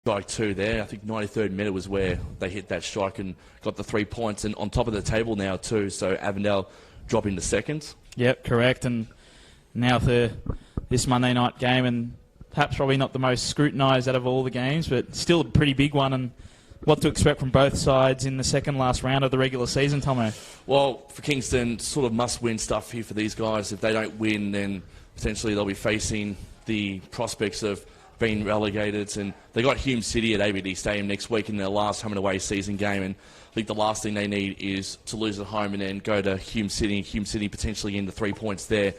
strike two there. I think 93rd minute was where they hit that strike and got the 3 points, and on top of the table now too. So Avondale dropping to second. Yep, correct. And now for this Monday night game, and perhaps probably not the most scrutinised out of all the games, but still a pretty big one. And what to expect from both sides in the second last round of the regular season, Tomo? Well, for Kingston, sort of must-win stuff here for these guys. If they don't win, then potentially they'll be facing the prospects of being relegated. And they got Hume City at ABD Stadium next week in their last home and away season game. And I think the last thing they need is to lose at home and then go to Hume City. Hume City potentially getting the 3 points there.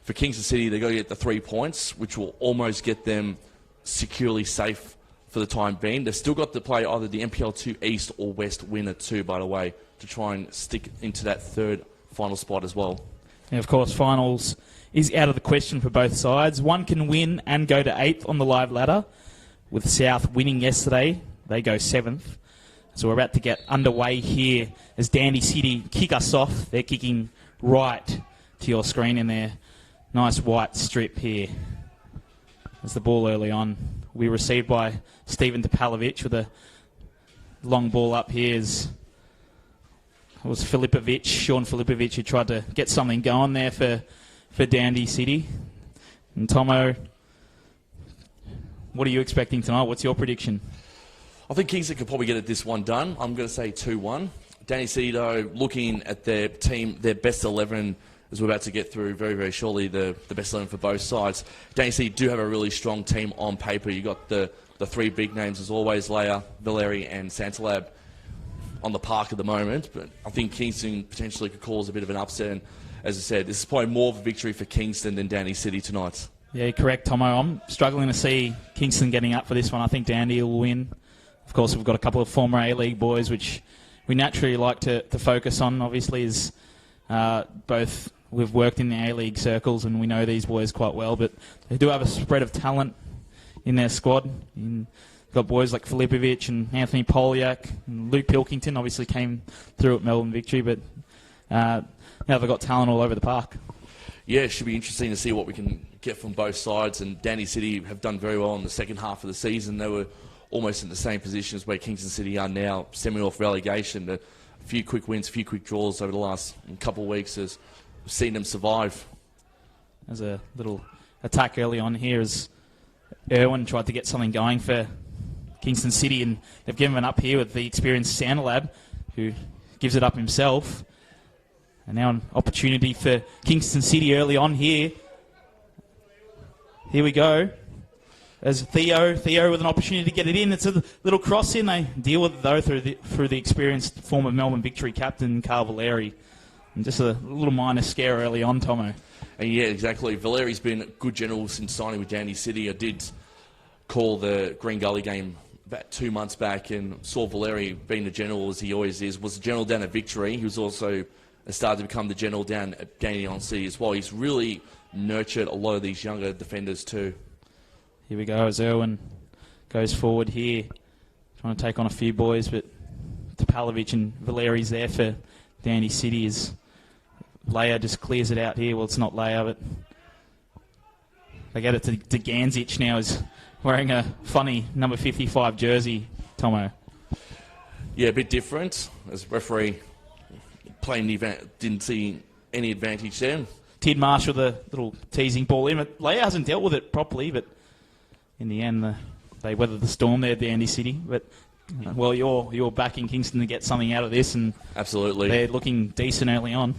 For Kingston City, they've got to get the 3 points, which will almost get them securely safe for the time being. They've still got to play either the NPL 2 East or West winner 2, by the way, to try and stick into that third final spot as well. And of course, finals is out of the question for both sides. One can win and go to 8th on the live ladder. With South winning yesterday, they go 7th. So we're about to get underway here as Dandy City kick us off. They're kicking right to your screen in their nice white strip here. As the ball early on will be received by Stephen Topalovic with a long ball up here. It was Filipovic, Sean Filipovic, who tried to get something going there for Dandy City. And Tomo, what are you expecting tonight? What's your prediction? I think Kingston could probably get this one done. I'm going to say 2-1. Dandy City, though, looking at their team, their best 11, as we're about to get through very, very shortly, the best 11 for both sides. Dandy City do have a really strong team on paper. You've got the three big names, as always, Leia, Valeri and Santalab on the park at the moment. But I think Kingston potentially could cause a bit of an upset. And as I said, this is probably more of a victory for Kingston than Dandy City tonight. Yeah, correct, Tomo. I'm struggling to see Kingston getting up for this one. I think Dandy will win. Of course, we've got a couple of former A-League boys, which we naturally like to focus on, obviously, as both we've worked in the A-League circles and we know these boys quite well, but they do have a spread of talent in their squad. You've got boys like Filipovic and Anthony Poliak, and Luke Pilkington obviously came through at Melbourne Victory, but now they've got talent all over the park. Yeah, it should be interesting to see what we can get from both sides, and Dandy City have done very well in the second half of the season. They were almost in the same position as where Kingston City are now, semi-off relegation. A few quick wins, a few quick draws over the last couple of weeks has seen them survive. There's a little attack early on here as Irwin tried to get something going for Kingston City, and they've given up here with the experienced Santalab, who gives it up himself. And now an opportunity for Kingston City early on here. Here we go. As Theo with an opportunity to get it in. It's a little cross in. They deal with it, though, through the experienced former Melbourne Victory captain, Carl Valeri. And just a little minor scare early on, Tomo. And yeah, exactly. Valeri's been a good general since signing with Dandy City. I did call the Green Gully game about 2 months back and saw Valeri being the general, as he always is. Was the general down at Victory. He was also started to become the general down at Dandenong City as well. He's really nurtured a lot of these younger defenders too. Here we go as Irwin goes forward here, trying to take on a few boys, but Topalovic and Valeri's there for Dandy City as Leia just clears it out here. Well, it's not Leia, but they get it to Ganzic now, is wearing a funny number 55 jersey, Tomo. Yeah, a bit different, as referee playing the event, didn't see any advantage there. Tidmarsh with a little teasing ball in, but Leia hasn't dealt with it properly, but in the end, they weathered the storm there at Dandy City. But well, you're backing Kingston to get something out of this, and absolutely, they're looking decent early on.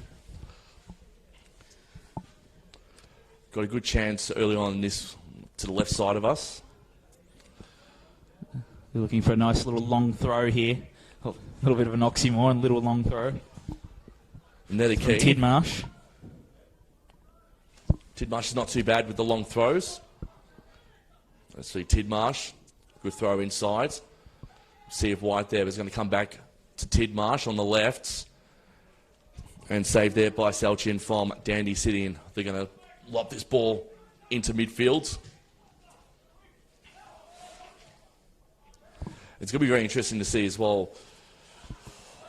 Got a good chance early on in this to the left side of us. They're looking for a nice little long throw here. A little bit of an oxymoron, little long throw. And they're the key. Tidmarsh. Tidmarsh is not too bad with the long throws. Let's see, Tidmarsh, good throw inside. See if White there is going to come back to Tidmarsh on the left. And saved there by Salchin from Dandy City. And they're going to lob this ball into midfield. It's going to be very interesting to see as well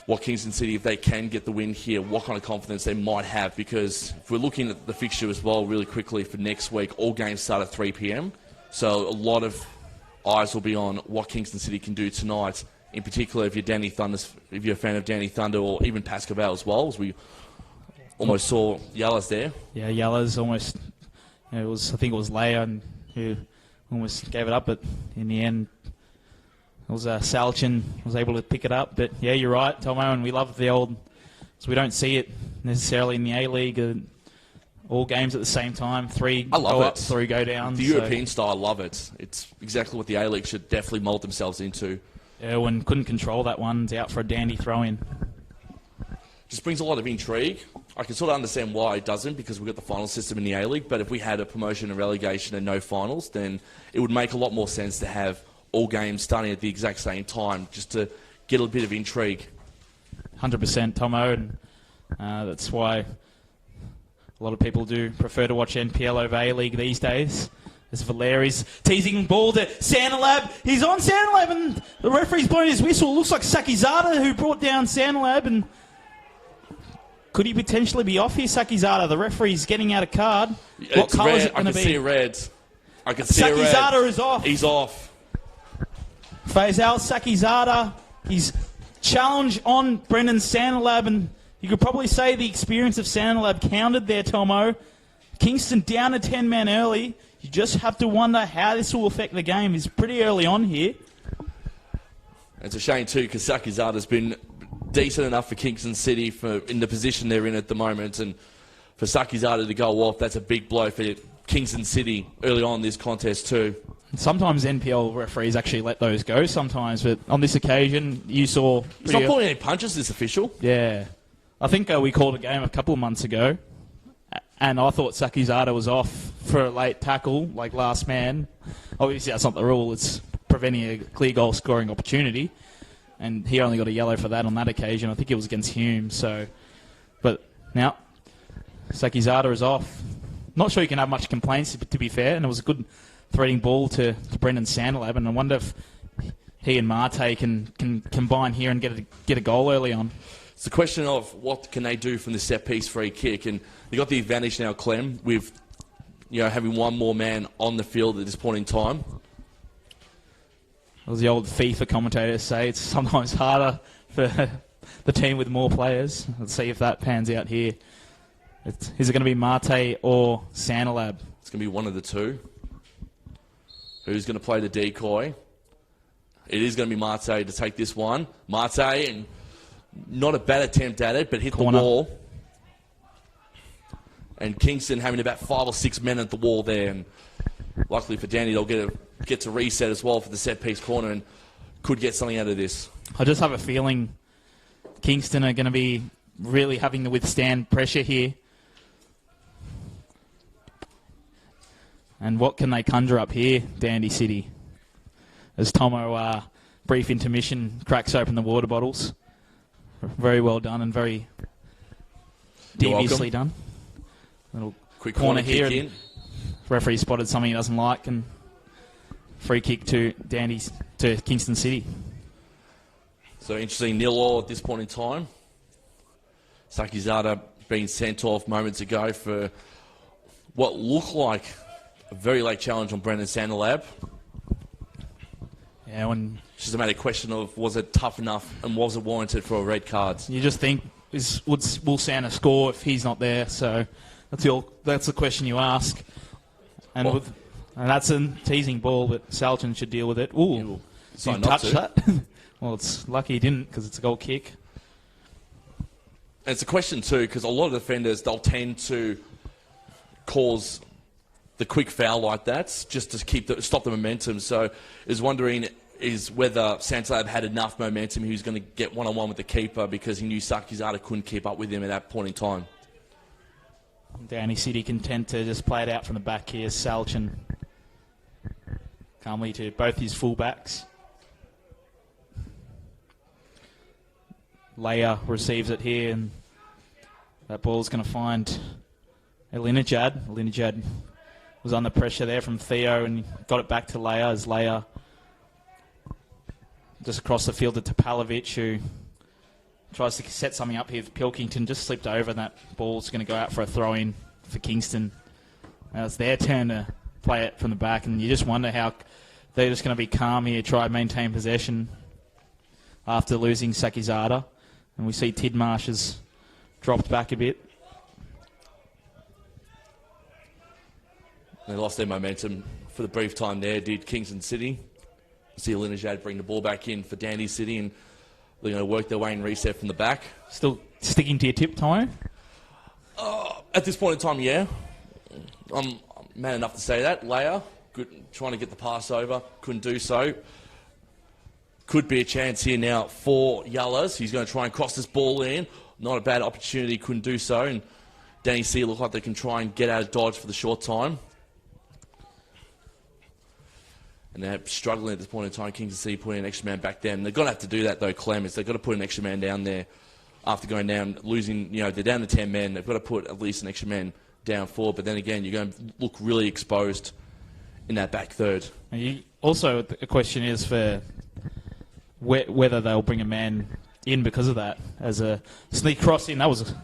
what Kingston City, if they can get the win here, what kind of confidence they might have. Because if we're looking at the fixture as well really quickly for next week, all games start at 3 p.m. So a lot of eyes will be on what Kingston City can do tonight. In particular, if you're a fan of Danny Thunder or even Pascal as well, as we almost saw Yellas there. Yeah, Yellas almost. I think it was Leia who almost gave it up, but in the end, it was Salchin was able to pick it up. But yeah, you're right, Tomo, and we love the old. So we don't see it necessarily in the A-League. All games at the same time. 3 I love go it. up, 3 go down. The European style, I love it. It's exactly what the A-League should definitely mould themselves into. Erwin couldn't control that one. He's out for a dandy throw-in. Just brings a lot of intrigue. I can sort of understand why it doesn't, because we've got the final system in the A-League, but if we had a promotion and relegation and no finals, then it would make a lot more sense to have all games starting at the exact same time, just to get a bit of intrigue. 100%, Tomo, and that's why a lot of people do prefer to watch NPL over A-League these days. As Valeri's teasing ball to Santalab. He's on Santalab, and the referee's blowing his whistle. Looks like Sakizada who brought down Santalab, and could he potentially be off here, Sakizada? The referee's getting out a card. What colour is it going to be? I can see a red. I can see a red. Sakizada is off. He's off. Faisal Sakizada. His challenge on Brendan Santalab, and you could probably say the experience of Santalab counted there, Tomo. Kingston down a 10-man early. You just have to wonder how this will affect the game. It's pretty early on here. It's a shame too, because Sakizada's been decent enough for Kingston City in the position they're in at the moment, and for Sakizada to go off, that's a big blow for Kingston City early on in this contest too. Sometimes NPL referees actually let those go sometimes, but on this occasion, you saw... He's not pulling any punches, this official. Yeah. I think we called a game a couple of months ago, and I thought Sakizada was off for a late tackle, like last man. Obviously, that's not the rule. It's preventing a clear goal scoring opportunity. And he only got a yellow for that on that occasion. I think it was against Hume. But now, Sakizada is off. Not sure you can have much complaints, to be fair. And it was a good threading ball to Brendan Santalab. And I wonder if he and Marte can combine here and get a goal early on. It's the question of what can they do from the set-piece free kick. And they got the advantage now, Clem, with having one more man on the field at this point in time. As the old FIFA commentators say, it's sometimes harder for the team with more players. Let's see if that pans out here. Is it going to be Marte or Santalab? It's going to be one of the two. Who's going to play the decoy? It is going to be Marte to take this one. Marte, and not a bad attempt at it, but hit Corner. The wall. And Kingston having about 5 or 6 men at the wall there. And luckily for Danny, they'll get to reset as well for the set-piece corner and could get something out of this. I just have a feeling Kingston are going to be really having to withstand pressure here. And what can they conjure up here, Dandy City? As Tomo, brief intermission, cracks open the water bottles. Very well done and very deviously done. Little Quick corner here. kick in. Referee spotted something he doesn't like, and free kick to Kingston City. So interesting, 0-0 at this point in time. Sakizada being sent off moments ago for what looked like a very late challenge on Brendan Santalab. Yeah, It's just a matter of question of was it tough enough and was it warranted for a red card? you just think, will Santa score if he's not there? So that's the question you ask. And, Well, and that's a teasing ball, but Salton should deal with it. Ooh, decide you not touch to. that? Well, it's lucky he didn't, because it's a goal kick. And it's a question too, because a lot of defenders, they'll tend to cause the quick foul like that just to stop the momentum. So is wondering is whether Santalab had enough momentum he was going to get one-on-one with the keeper because he knew Sakizada couldn't keep up with him at that point in time. Downey City content to just play it out from the back here. Salchin calmly to both his fullbacks. Leia receives it here, and that ball's going to find Elinajad. Elinajad was under pressure there from Theo and got it back to Leia as Leia just across the field to Topalovic, who tries to set something up here. Pilkington just slipped over, and that ball's going to go out for a throw-in for Kingston. Now it's their turn to play it from the back, and you just wonder how they're just going to be calm here, try and maintain possession after losing Sakizada. And we see Tidmarsh has dropped back a bit. They lost their momentum for the brief time there, did Kingston City. See Alinejad bring the ball back in for Dandy City, and they're going to work their way and reset from the back. Still sticking to your tip, Tomo? At this point in time, yeah. I'm man enough to say that. Leia, good, trying to get the pass over, couldn't do so. Could be a chance here now for Yallas. He's going to try and cross this ball in. Not a bad opportunity, couldn't do so. And Danny C look like they can try and get out of dodge for the short time. And they're struggling at this point in time. Kingston City putting an extra man back down. They're going to have to do that, though, Clemens. They've got to put an extra man down there after going down, losing, they're down to 10 men. They've got to put at least an extra man down forward. But then again, you're going to look really exposed in that back third. Also, the question is for whether they'll bring a man in because of that. As a sneak cross in, that was a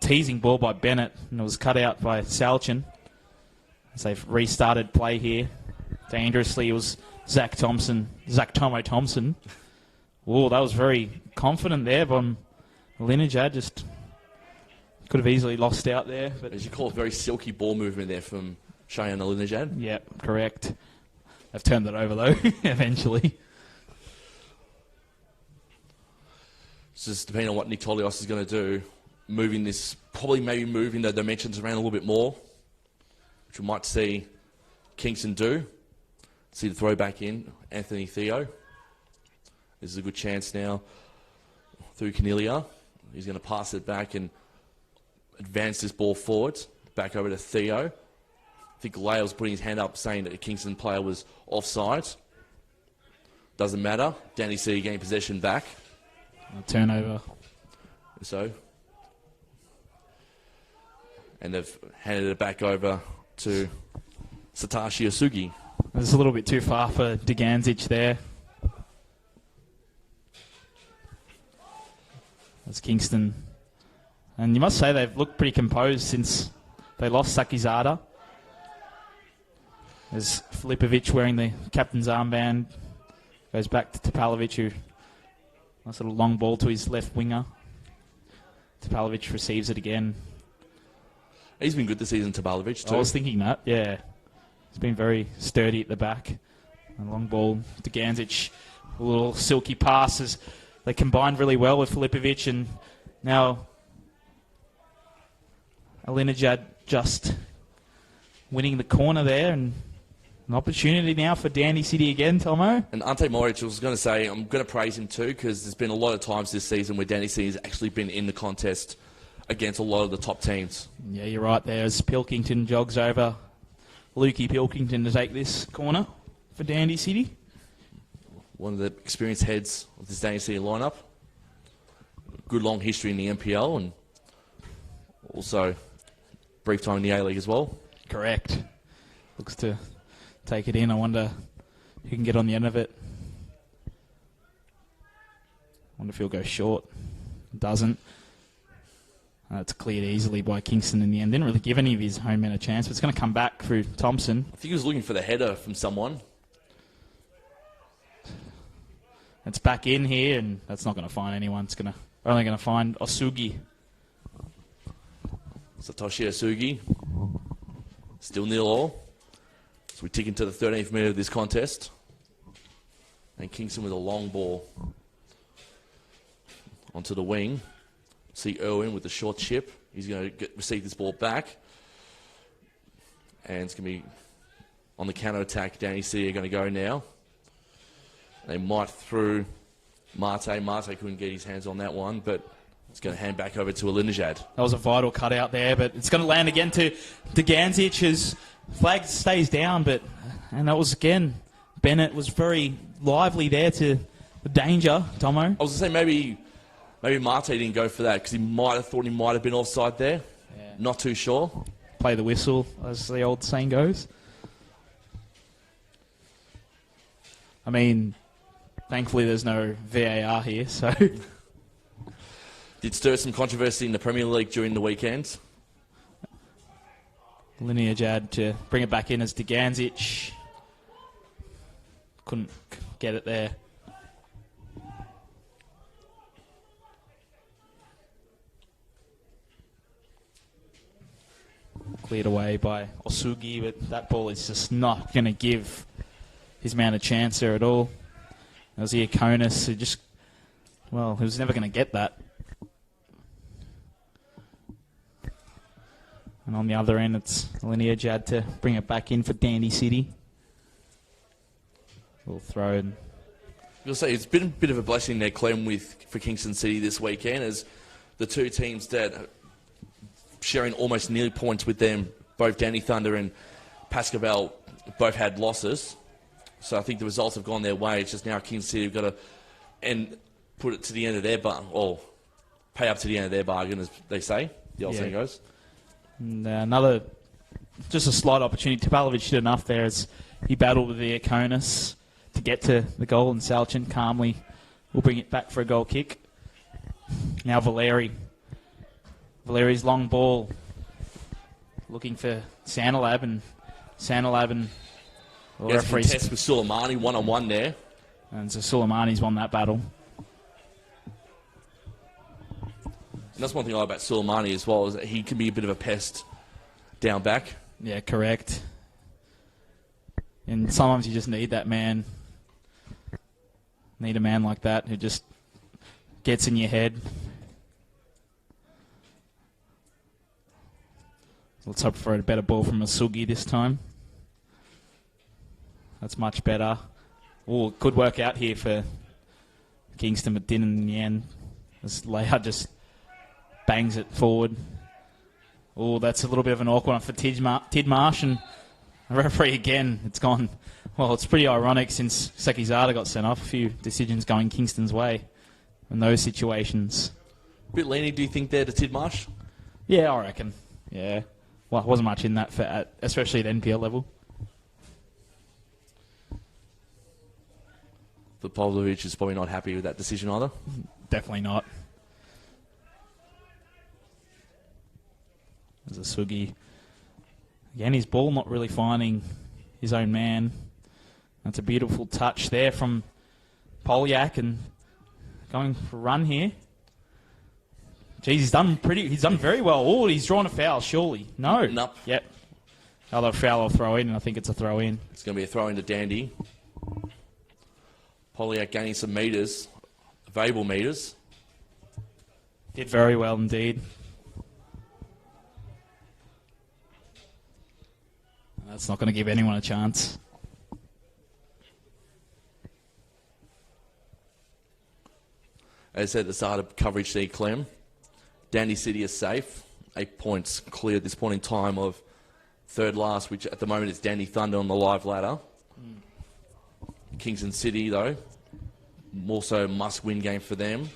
teasing ball by Bennett, and it was cut out by Salchin. As they've restarted play here. Dangerously, it was Zach Tomo Thompson. Oh, that was very confident there from Alinejad. Just could have easily lost out there. But as you call it, very silky ball movement there from Cheyenne Alinejad. Yep, correct. They've turned it over, though, eventually. It's just depending on what Nick Tolios is going to do, moving the dimensions around a little bit more, which we might see Kingston do. See the throw back in, Anthony Theo. This is a good chance now through Cornelia. He's going to pass it back and advance this ball forward, back over to Theo. I think Leia was putting his hand up saying that a Kingston player was offside. Doesn't matter. Danny C getting possession back. A turnover. So. And they've handed it back over to Satoshi Asugi. It's a little bit too far for Deganzic there. That's Kingston. And you must say they've looked pretty composed since they lost Sakizada. There's Filipovic wearing the captain's armband. Goes back to Topalovic, who nice little long ball to his left winger. Topalovic receives it again. He's been good this season, Topalovic, too. I was thinking that, yeah. He's been very sturdy at the back. A long ball to Ganzic. A little silky passes. They combined really well with Filipovic, and now Alinejad just winning the corner there, and an opportunity now for Dandy City again, Tomo. And Ante Moric, I was going to say, I'm going to praise him too, because there's been a lot of times this season where Dandy City has actually been in the contest against a lot of the top teams. Yeah, you're right there as Pilkington jogs over. Lukey Pilkington to take this corner for Dandy City. One of the experienced heads of this Dandy City lineup. Good long history in the NPL and also brief time in the A-League as well. Correct. Looks to take it in. I wonder who can get on the end of it. Wonder if he'll go short. Doesn't. It's cleared easily by Kingston in the end. Didn't really give any of his home men a chance, but it's going to come back through Thompson. I think he was looking for the header from someone. It's back in here, and that's not going to find anyone. It's only going to find Osugi. Satoshi Osugi. Still 0-0. So we tick into the 13th minute of this contest. And Kingston with a long ball onto the wing. See Irwin with the short chip. He's going to receive this ball back. And it's going to be on the counter-attack. Danny C are going to go now. They might through Mate. Mate couldn't get his hands on that one, but it's going to hand back over to Alinejad. That was a vital cutout there, but it's going to land again to Ganzic. His flag stays down, and that was again, Bennett was very lively there to the danger, Tomo. I was going to say maybe Mate didn't go for that because he might have thought he might have been offside there. Yeah. Not too sure. Play the whistle, as the old saying goes. I mean, thankfully there's no VAR here, so... Did stir some controversy in the Premier League during the weekend. Alinejad to bring it back in as Deganzic. couldn't get it there. Cleared away by Osugi, but that ball is just not going to give his man a chance there at all. That was Iaconis who just, well, he was never going to get that. And on the other end, it's Lineage had to bring it back in for Dandy City. Little throw. And You'll say it's been a bit of a blessing there, Clem, for Kingston City this weekend, as the two teams that are sharing almost nearly points with them, both Danny Thunder and Pascaval, both had losses. So I think the results have gone their way. It's just now Kingston City have got to put it to the end of their bargain, or pay up to the end of their bargain, as they say. The old saying goes. And another, just a slight opportunity. Topalovic did enough there as he battled with the Iaconis to get to the goal, and Salchin calmly will bring it back for a goal kick. Now Valeri's long ball, looking for Santalab, and the referee test with Suleimani, one-on-one there. And so Suleimani's won that battle. And that's one thing I like about Suleimani as well, is that he can be a bit of a pest down back. Yeah, correct. And sometimes you just need that man. Need a man like that who just gets in your head. Let's hope for a better ball from Asugi this time. That's much better. Oh, it could work out here for Kingston, but didn't in the end. As Leia just bangs it forward. Oh, that's a little bit of an awkward one for Tidmarsh, and the referee again. It's gone. Well, it's pretty ironic since Sekizada got sent off. A few decisions going Kingston's way in those situations. A bit lenient, do you think, there to Tidmarsh? Yeah, I reckon. Yeah. Well, wasn't much in that, especially at NPL level. But Pavlovic is probably not happy with that decision either. Definitely not. There's a Sugi. Again, his ball not really finding his own man. That's a beautiful touch there from Polyak, and going for a run here. Geez, he's done very well. Oh, he's drawn a foul, surely. No. Nope. Yep. Another foul or throw in, and I think it's a throw in. It's going to be a throw into Dandy. Polyak gaining some metres, available metres. Did very well indeed. That's not going to give anyone a chance. As I said at the start of coverage there, Clem, Dandy City is safe. 8 points clear at this point in time of third last, which at the moment is Dandy Thunder on the live ladder. Kingston City, though, also must-win game for them,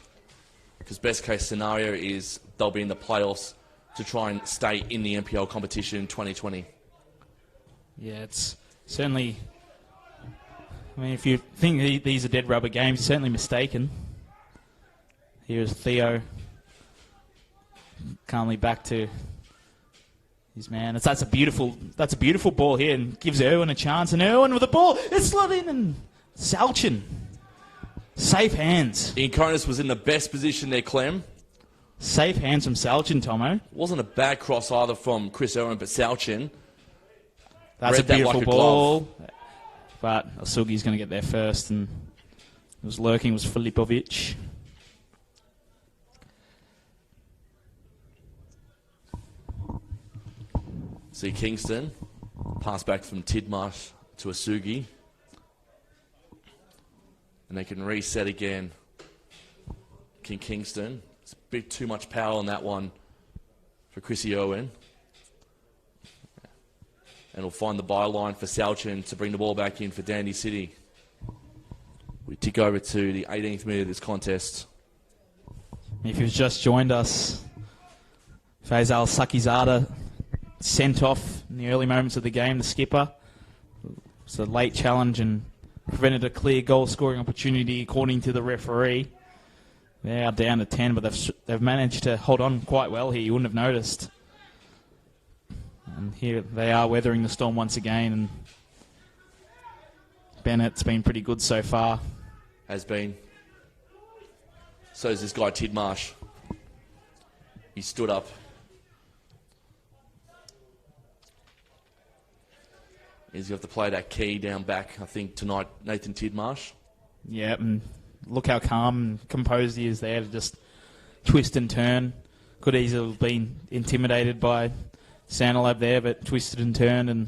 because best-case scenario is they'll be in the playoffs to try and stay in the NPL competition in 2020. Yeah, it's certainly... I mean, if you think these are dead rubber games, you're certainly mistaken. Here's Theo calmly back to his man. That's a beautiful ball here, and gives Irwin a chance. And Irwin with the ball, it's slid in, and Salchin, safe hands. Iaconis was in the best position there, Clem. Safe hands from Salchin, Tomo. Wasn't a bad cross either from Chris Irwin, but Salchin. That's a beautiful like a ball. glove. But Osugi's going to get there first, and it was lurking was Filipovic. See Kingston, pass back from Tidmarsh to Asugi. And they can reset again. Kingston. It's a bit too much power on that one for Chrissy Irwin. And we'll find the byline for Salchin to bring the ball back in for Dandy City. We tick over to the 18th minute of this contest. If you've just joined us, Faisal Sakizada sent off in the early moments of the game, the skipper. It's a late challenge and prevented a clear goal-scoring opportunity, according to the referee. They are down to 10, but they've managed to hold on quite well here. You wouldn't have noticed. And here they are weathering the storm once again and Bennett's been pretty good so far. Has been. So is this guy, Tidmarsh. He stood up. He's going to have to play that key down back, I think, tonight, Nathan Tidmarsh. Yeah, and look how calm and composed he is there to just twist and turn. Could easily have been intimidated by Santalab there, but twisted and turned and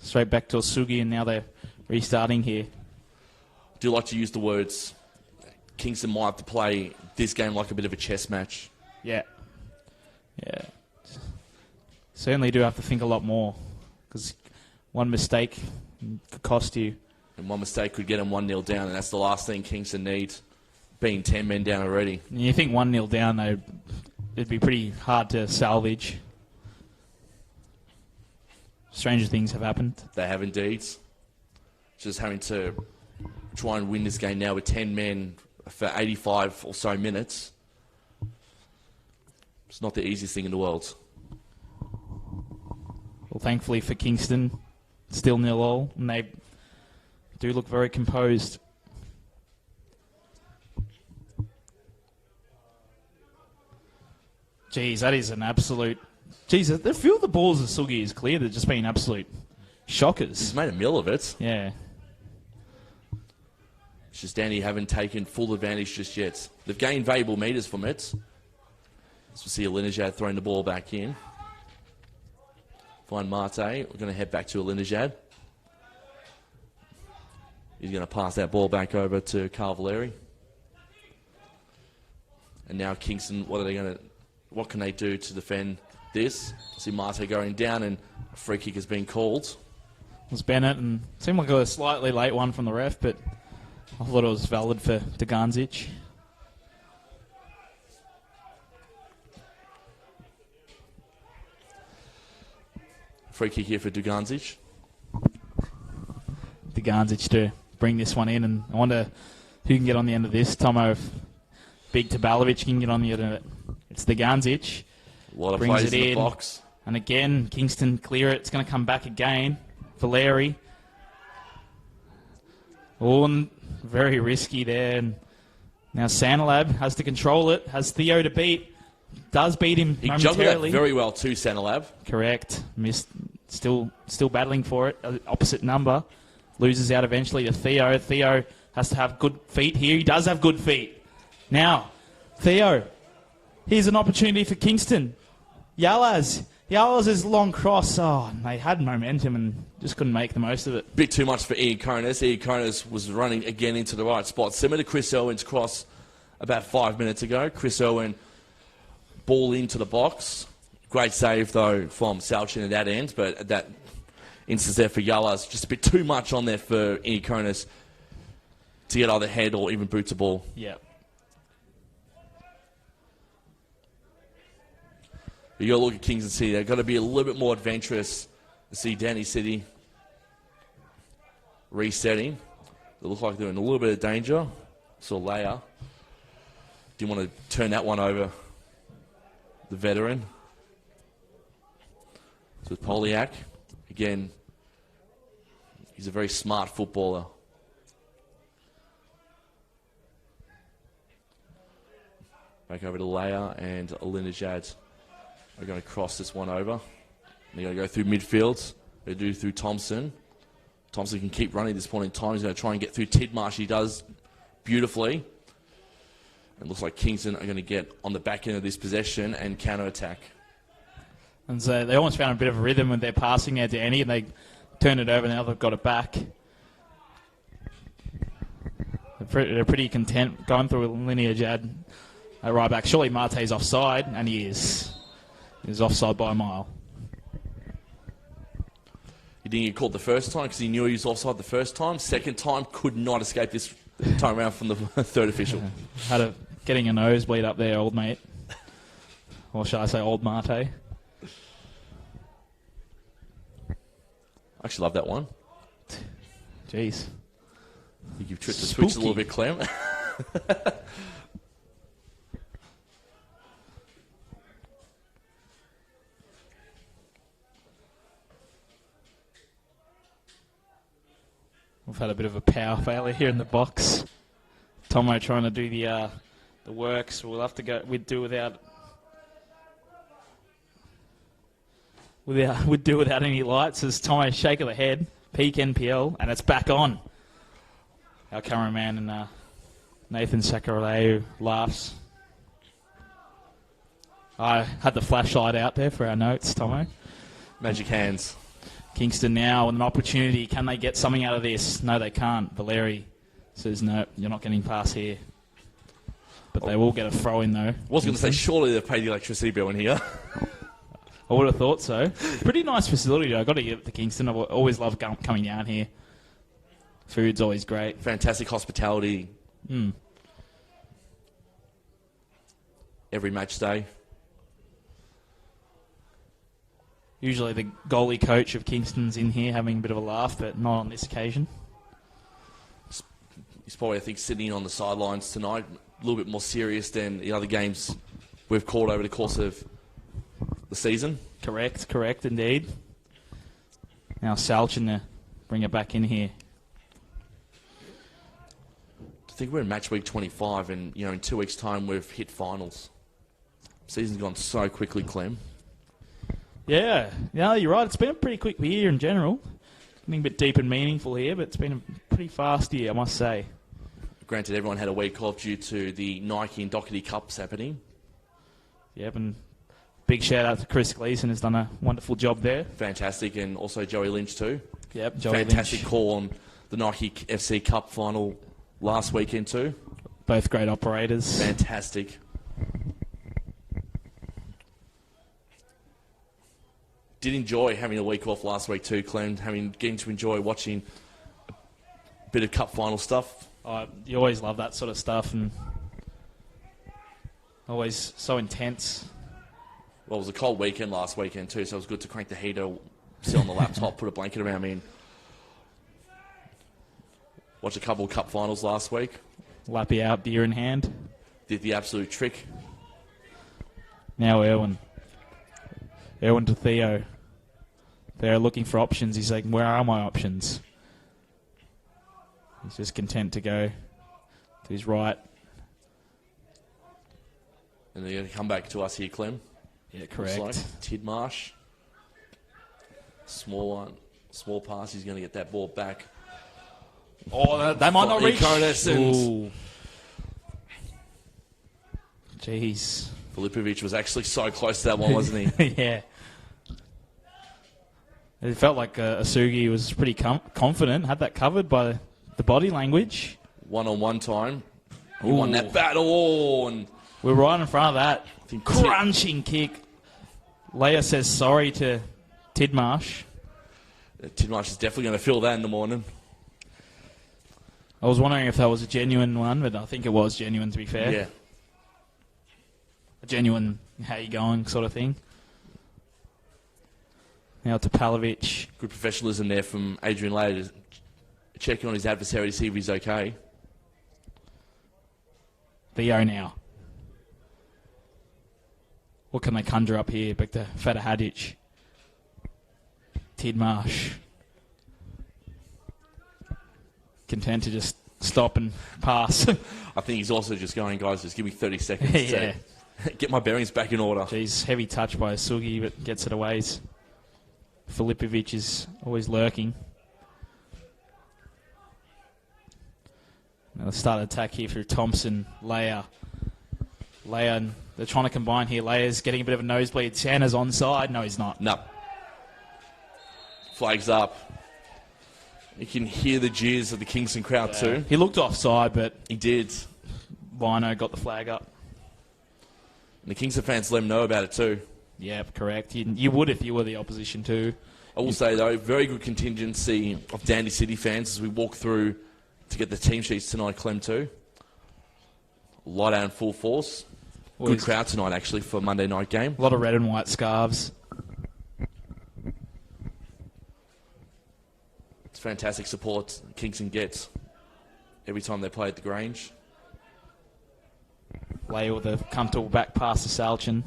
straight back to Osugi, and now they're restarting here. I do like to use the words, Kingston might have to play this game like a bit of a chess match. Yeah. Certainly do have to think a lot more, because one mistake could cost you. And one mistake could get them 1-0 down, and that's the last thing Kingston need, being 10 men down already. And you think 1-0 down, though, it'd be pretty hard to salvage. Stranger things have happened. They have indeed. Just having to try and win this game now with 10 men for 85 or so minutes. It's not the easiest thing in the world. Well, thankfully for Kingston, still 0-0, and they do look very composed. Geez, that is an absolute... Geez, a few of the balls that Sugi is clear, they've just been absolute shockers. He's made a meal of it. Yeah. It's just Danny haven't taken full advantage just yet. They've gained valuable metres from it. As we see Alinejad throwing the ball back in. Find Mate. We're going to head back to Alinejad. He's going to pass that ball back over to Carl Valeri. And now Kingston, what can they do to defend this? See Mate going down, and a free kick has been called. It was Bennett, and it seemed like a slightly late one from the ref, but I thought it was valid for Duganzic. Free kick here for Duganzic. Duganzic to bring this one in, and I wonder who can get on the end of this. Tomo, if Big Tabalovic can get on the end of it. It's Duganzic. A lot of brings plays it in the in. box. And again, Kingston clear it. It's going to come back again. Valeri. Oh, and very risky there. And now Santalab has to control it. Has Theo to beat. Does beat him He juggled that momentarily. very well too, Santalab. Correct. Missed. Still battling for it. Opposite number. Loses out eventually to Theo. Theo has to have good feet here. He does have good feet. Now, Theo. Here's an opportunity for Kingston. Yalaz' long cross. Oh, they had momentum and just couldn't make the most of it. Bit too much for Ian Konis. Ian Konis was running again into the right spot. Similar to Chris Irwin's cross about 5 minutes ago. Chris Irwin ball into the box. Great save, though, from Salchin at that end. But at that instance there for Yalaz, just a bit too much on there for Ian Konis to get either head or even boot the ball. Yep. You got to look at Kingston City. They've got to be a little bit more adventurous to see Danny City resetting. They look like they're in a little bit of danger. So Leia didn't want to turn that one over. The veteran. So with Poliak, again, he's a very smart footballer. Back over to Leia and Alinejad. We're going to cross this one over. They're going to go through midfield. They do through Thompson. Thompson can keep running at this point in time. He's going to try and get through Tidmarsh. He does beautifully. It looks like Kingston are going to get on the back end of this possession and counter-attack. And so they almost found a bit of a rhythm with their passing there to Annie, and they turned it over, and now they've got it back. They're pretty content going through lineage at right back. Surely Marte's offside, and he is. He's offside by a mile. He didn't get called the first time because he knew he was offside the first time. Second time, could not escape this time around from the third official. Getting a nosebleed up there, old mate. Or shall I say old Marte? I actually love that one. Jeez. I think you've tripped the switch a little bit, Clem. We've had a bit of a power failure here in the box. Tomo trying to do the work, so we'll have to go. We'd do without any lights. As Tomo shake of the head, peak NPL, and it's back on. Our cameraman and Nathan Sakaraleu laughs. I had the flashlight out there for our notes, Tomo. Magic hands. Kingston now with an opportunity. Can they get something out of this? No, they can't. Valeri says, no, you're not getting past here. But they will get a throw in, though. I was going to say, surely they've paid the electricity bill in here. I would have thought so. Pretty nice facility, though. I've got to give it to Kingston. I've always loved coming down here. Food's always great. Fantastic hospitality. Every match day. Usually the goalie coach of Kingston's in here having a bit of a laugh, but not on this occasion. He's probably, I think, sitting on the sidelines tonight, a little bit more serious than the other games we've called over the course of the season. Correct, indeed. Now Salchin to bring it back in here. I think we're in match week 25, and in 2 weeks' time we've hit finals. Season's gone so quickly, Clem. Yeah, you're right. It's been a pretty quick year in general. Getting a bit deep and meaningful here, but it's been a pretty fast year, I must say. Granted, everyone had a week off due to the Nike and Doherty Cups happening. Yep, and big shout out to Chris Gleason, has done a wonderful job there. Fantastic, and also Joey Lynch too. Yep, Joey Fantastic Lynch. Call on the Nike FC Cup final last weekend too. Both great operators. Fantastic. Did enjoy having a week off last week too, Clem. Getting to enjoy watching a bit of cup final stuff. You always love that sort of stuff, and always so intense. Well, it was a cold weekend last weekend too, so it was good to crank the heater, sit on the laptop, put a blanket around me, and watch a couple of cup finals last week. Lappy out, beer in hand. Did the absolute trick. Now Erwin to Theo. They're looking for options. He's like, where are my options? He's just content to go to his right. And they're going to come back to us here, Clem. Yeah, correct. Looks like Tidmarsh. Small one. Small pass. He's going to get that ball back. Oh, they might not reach. Ooh. Jeez. Filipovic was actually so close to that one, wasn't he? Yeah. It felt like Asugi was pretty confident, had that covered by the body language. One-on-one time. He won that battle. And we're right in front of that. Crunching kick. Leia says sorry to Tidmarsh. Tidmarsh is definitely going to feel that in the morning. I was wondering if that was a genuine one, but I think it was genuine, to be fair. Yeah. A genuine, how you going sort of thing. Now to Palovic. Good professionalism there from Adrian Leia, checking on his adversary to see if he's okay. Theo now. What can they conjure up here? Back to Fata Hadic. Tidmarsh. Content to just stop and pass. I think he's also just going, guys, just give me 30 seconds yeah. to get my bearings back in order. Jeez, heavy touch by Sugi, but gets it away. Filipovic is always lurking. Now the start attack here through Thompson, Leia, and they're trying to combine here. Leia's getting a bit of a nosebleed. Santa's onside. No, he's not. No. Flags up. You can hear the jeers of the Kingston crowd too. He looked offside, but he did. Lino got the flag up. And the Kingston fans let him know about it too. Yeah, correct. You would if you were the opposition too. I will say though, very good contingency of Dandy City fans as we walk through to get the team sheets tonight, Clem too. Light out in full force. Good crowd tonight actually for a Monday night game. A lot of red and white scarves. It's fantastic support Kingston gets every time they play at the Grange. Leia with a comfortable back pass to Salchin.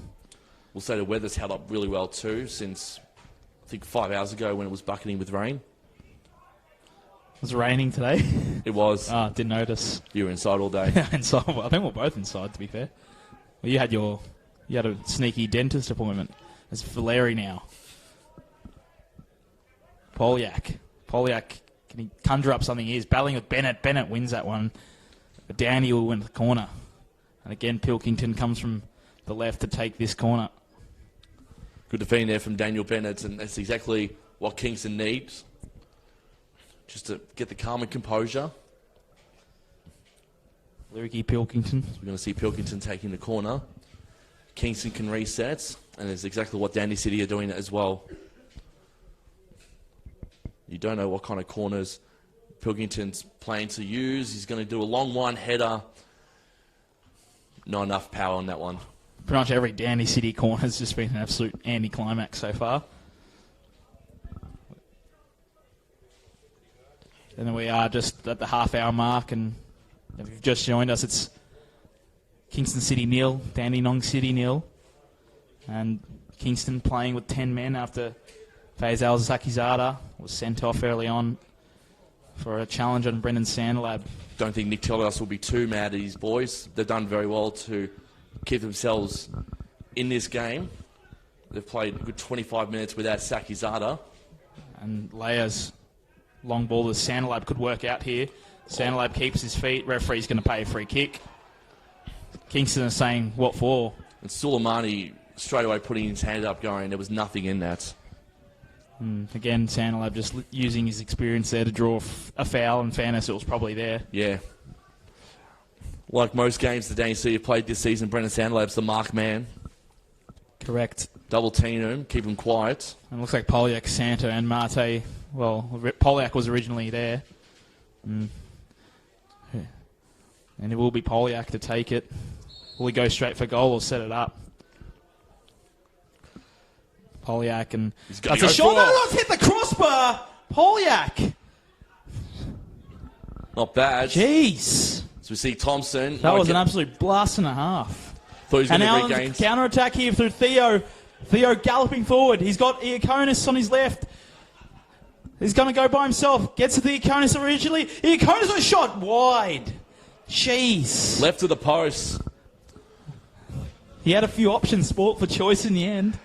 We'll say the weather's held up really well too since I think 5 hours ago when it was bucketing with rain. It was raining today. It was. Didn't notice. You were inside all day. Inside. Well, I think we're both inside, to be fair. Well, you had a sneaky dentist appointment. It's Valeri now. Polyak. Can he conjure up something? He's battling with Bennett. Bennett wins that one. But Danny will win the corner. And again, Pilkington comes from the left to take this corner. Good defending there from Daniel Bennett, and that's exactly what Kingston needs. Just to get the calm and composure. Lyricky Pilkington. So we're going to see Pilkington taking the corner. Kingston can reset, and it's exactly what Dandy City are doing as well. You don't know what kind of corners Pilkington's planning to use. He's going to do a long one-header. Not enough power on that one. Pretty much every Dandy City corner has just been an absolute anticlimax so far. And then we are just at the half-hour mark, and if you've just joined us, it's Kingston City 0, Dandenong City 0, and Kingston playing with 10 men after Faisal Zakizada was sent off early on for a challenge on Brendan Sandlab. Don't think Nick Tellios will be too mad at his boys. They've done very well to keep themselves in this game. They've played a good 25 minutes without Sakizada. And Leia's long ball to Sandlab could work out here. Sandlab keeps his feet. Referee's going to pay a free kick. Kingston is saying, what for? And Suleimani straight away putting his hand up going, there was nothing in that. Again, Sandlab just using his experience there to draw a foul. In fairness, it was probably there. Yeah. Like most games the Danny City have played this season, Brendan Sandlab's the mark man. Correct. Double team him, keep him quiet. And it looks like Polyak, Santa, and Mate. Well, Polyak was originally there. And it will be Polyak to take it. Will he go straight for goal or set it up? Polyak, and that's a shot. No, it's hit the crossbar. Polyak. Not bad. Jeez. So we see Thompson. That was an absolute blast and a half. Thought he was going to and regain. Now counter-attack here through Theo. Theo galloping forward. He's got Iaconis on his left. He's going to go by himself. Gets to the Iaconis originally. Iaconis was shot wide. Jeez. Left to the post. He had a few options, sport for choice in the end.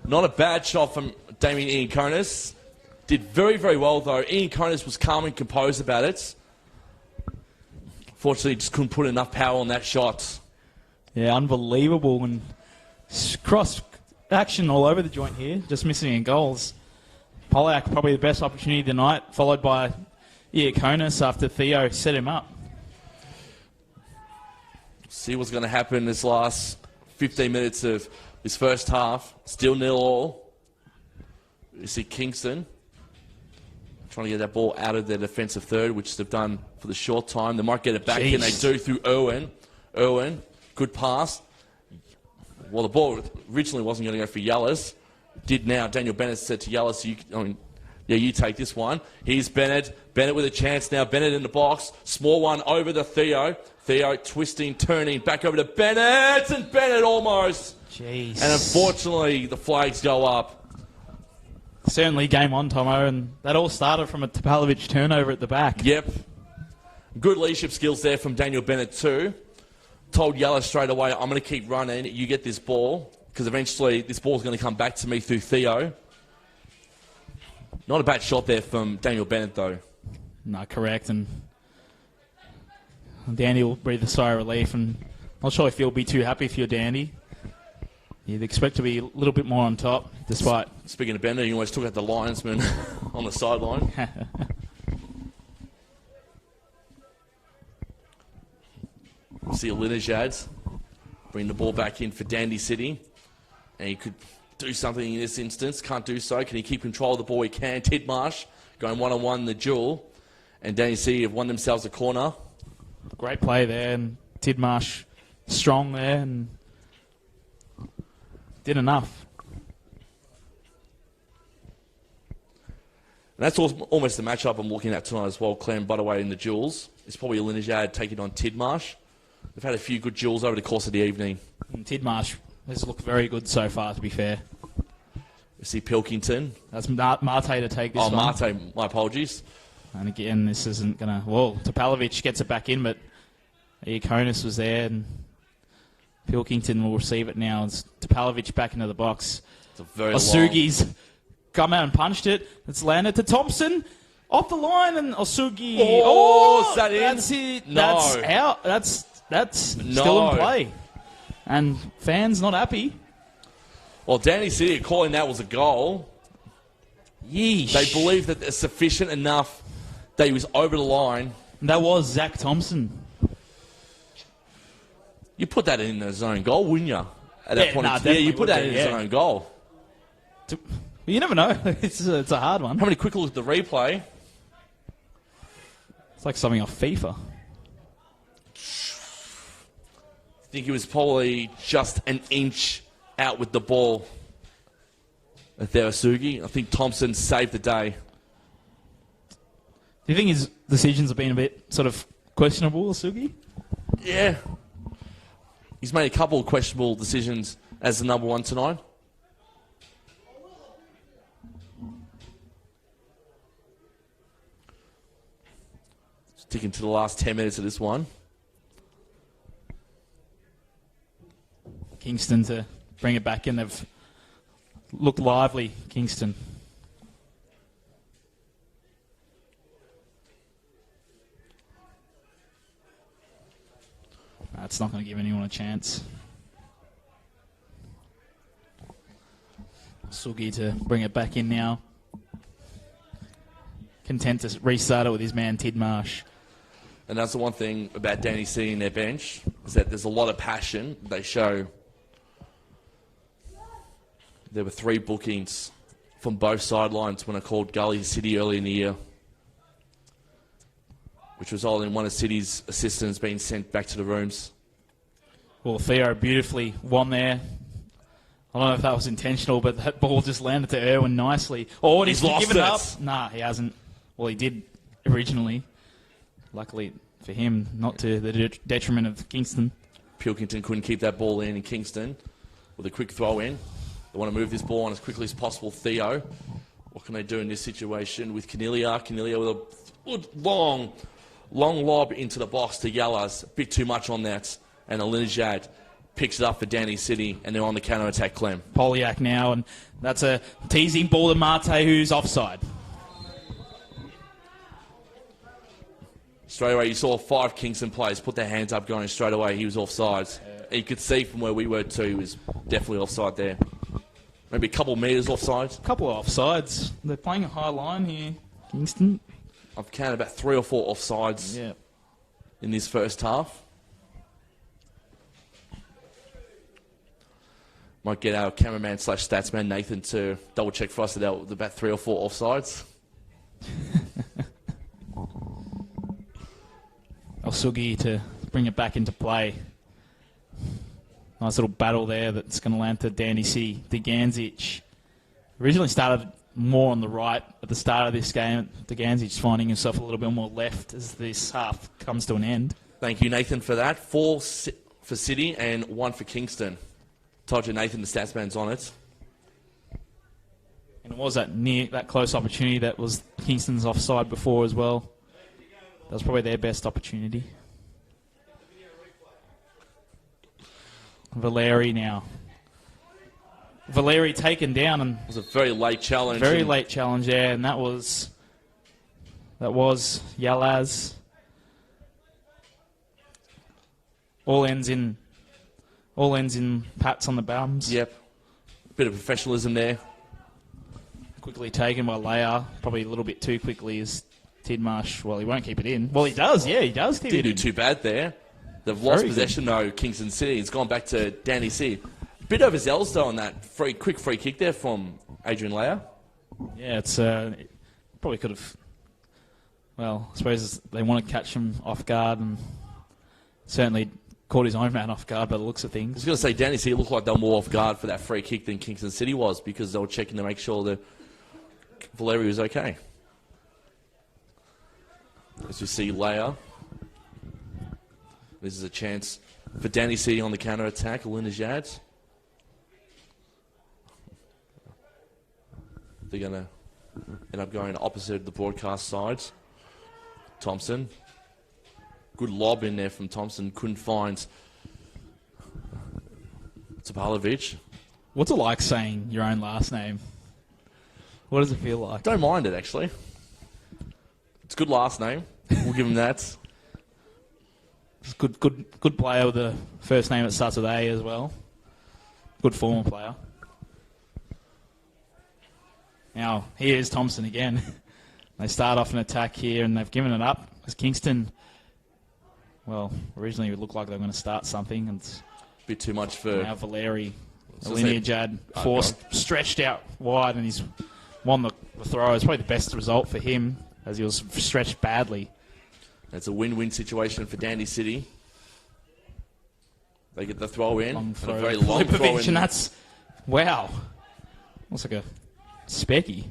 Not a bad shot from Damien Iaconis. Did very, very well, though. Iaconis was calm and composed about it. Fortunately, just couldn't put enough power on that shot. Yeah, unbelievable. And cross action all over the joint here. Just missing in goals. Polyak probably the best opportunity tonight, followed by Iaconis after Theo set him up. See what's going to happen this last 15 minutes of this first half. Still 0-0. You see Kingston trying to get that ball out of their defensive third, which they've done for the short time. They might get it back in. They do through Irwin. Irwin, good pass. Well, the ball originally wasn't going to go for Yellis. Did now. Daniel Bennett said to Yellis, you take this one. Here's Bennett. Bennett with a chance now. Bennett in the box. Small one over to Theo. Theo twisting, turning, back over to Bennett. And Bennett almost. Jeez. And unfortunately, the flags go up. Certainly game on, Tomo. And that all started from a Topalovic turnover at the back. Yep. Good leadership skills there from Daniel Bennett too. Told Yellow straight away, I'm going to keep running. You get this ball. Because eventually this ball's going to come back to me through Theo. Not a bad shot there from Daniel Bennett, though. No, correct. And Dandy will breathe a sigh of relief. And not sure if you'll be too happy if you're Dandy. You'd expect to be a little bit more on top, despite... Speaking of Bennett, he almost took out the linesman on the sideline. See Alinejad bring the ball back in for Dandy City. And he could do something in this instance. Can't do so. Can he keep control of the ball? He can. Tidmarsh going one-on-one in the duel. And Danny City have won themselves a corner. Great play there. And Tidmarsh strong there and did enough. And that's almost the matchup I'm looking at tonight as well. Clem Butterway in the duels. It's probably Alinejad taking on Tidmarsh. They've had a few good duels over the course of the evening. And Tidmarsh has looked very good so far, to be fair. You see Pilkington. That's Mate to take this one. Oh, Mate, my apologies. And again, this isn't going to... Well, Topalovic gets it back in, but Iaconis was there, and Pilkington will receive it now. It's Topalovic back into the box. It's a very Osugi's come out and punched it. It's landed to Thompson. Off the line, and Osugi... Is that in? That's it. No. That's out. That's still in play. And fans not happy. Well, Danny City calling that was a goal. Yeesh. They believe that it's sufficient enough that he was over the line. And that was Zach Thompson. You put that in his own goal, wouldn't you? At that point, you put that in his own goal. You never know. It's a hard one. Having a quick look at the replay. It's like something off FIFA. I think he was probably just an inch out with the ball. There, Sugi. I think Thompson saved the day. Do you think his decisions have been a bit sort of questionable, Sugi? Yeah. He's made a couple of questionable decisions as the number one tonight. Sticking to the last 10 minutes of this one. Kingston to bring it back in. They've looked lively, Kingston. That's not going to give anyone a chance. Sugi to bring it back in now. Content to restart it with his man Tidmarsh. And that's the one thing about Danny C in their bench, is that there's a lot of passion they show. There were 3 bookings from both sidelines when I called Gully City early in the year, which resulted in one of City's assistants being sent back to the rooms. Well, Theo beautifully won there. I don't know if that was intentional, but that ball just landed to Irwin nicely. Oh, and he's given it up. Nah, he hasn't. Well, he did originally. Luckily for him, not to the detriment of Kingston. Pilkington couldn't keep that ball in Kingston with a quick throw in. They want to move this ball on as quickly as possible. Theo, what can they do in this situation with Canilia? Canilia with a good long lob into the box to Yellas. A bit too much on that. And Alinejad picks it up for Danny City, and they're on the counter-attack, Clem. Polyak now, and that's a teasing ball to Mate, who's offside. Straight away, you saw 5 Kingston players put their hands up going straight away. He was offside. You could see from where we were too, he was definitely offside there. Maybe a couple of metres offside. A couple of offsides. They're playing a high line here, Kingston. I've counted about 3 or 4 offsides in this first half. Might get our cameraman / statsman Nathan to double check for us that there were about 3 or 4 offsides. Osugi to bring it back into play. Nice little battle there that's going to land to Danny C. Deganzic. Originally started more on the right at the start of this game. Deganzic's finding himself a little bit more left as this half comes to an end. Thank you, Nathan, for that. 4 for City and 1 for Kingston. Told you, Nathan, the statsman's on it. And it was that close opportunity that was Kingston's offside before as well. That was probably their best opportunity. Valeri now. Valeri taken down, and it was a very late challenge. Very late challenge, yeah, and that was Yalaz. All ends in pats on the bums. Yep. Bit of professionalism there. Quickly taken by Leia, probably a little bit too quickly as Tidmarsh. Well, he won't keep it in. Well, he does. Yeah, he does keep it in. Didn't do too bad there. They've lost possession, though, Kingston City. It's gone back to Danny C. Bit overzealous, though, on that quick free kick there from Adrian Leia. Yeah, it's probably could have... Well, I suppose they want to catch him off guard, and certainly caught his own man off guard by the looks of things. I was going to say, Danny C. looked like they were more off guard for that free kick than Kingston City was, because they were checking to make sure that Valeri was okay. As you see Leia. This is a chance for Danny C. on the counter-attack. Alinejad. They're going to end up going opposite the broadcast sides. Thompson. Good lob in there from Thompson. Couldn't find Topalovic. What's it like saying your own last name? What does it feel like? Don't mind it, actually. It's a good last name. We'll give him that. It's a good player with a first name that starts with A as well. Good former player. Now, here's Thompson again. They start off an attack here, and they've given it up. As Kingston, well, originally it looked like they were going to start something, and it's Bit too much for... now Valeri, So Linear Jad, stretched out wide, and he's won the throw. It's probably the best result for him, as he was stretched badly. It's a win-win situation for Dandy City. They get the throw in. Long throw. And a very long throw Filipovic, in. and that's... Wow. Looks like a specky.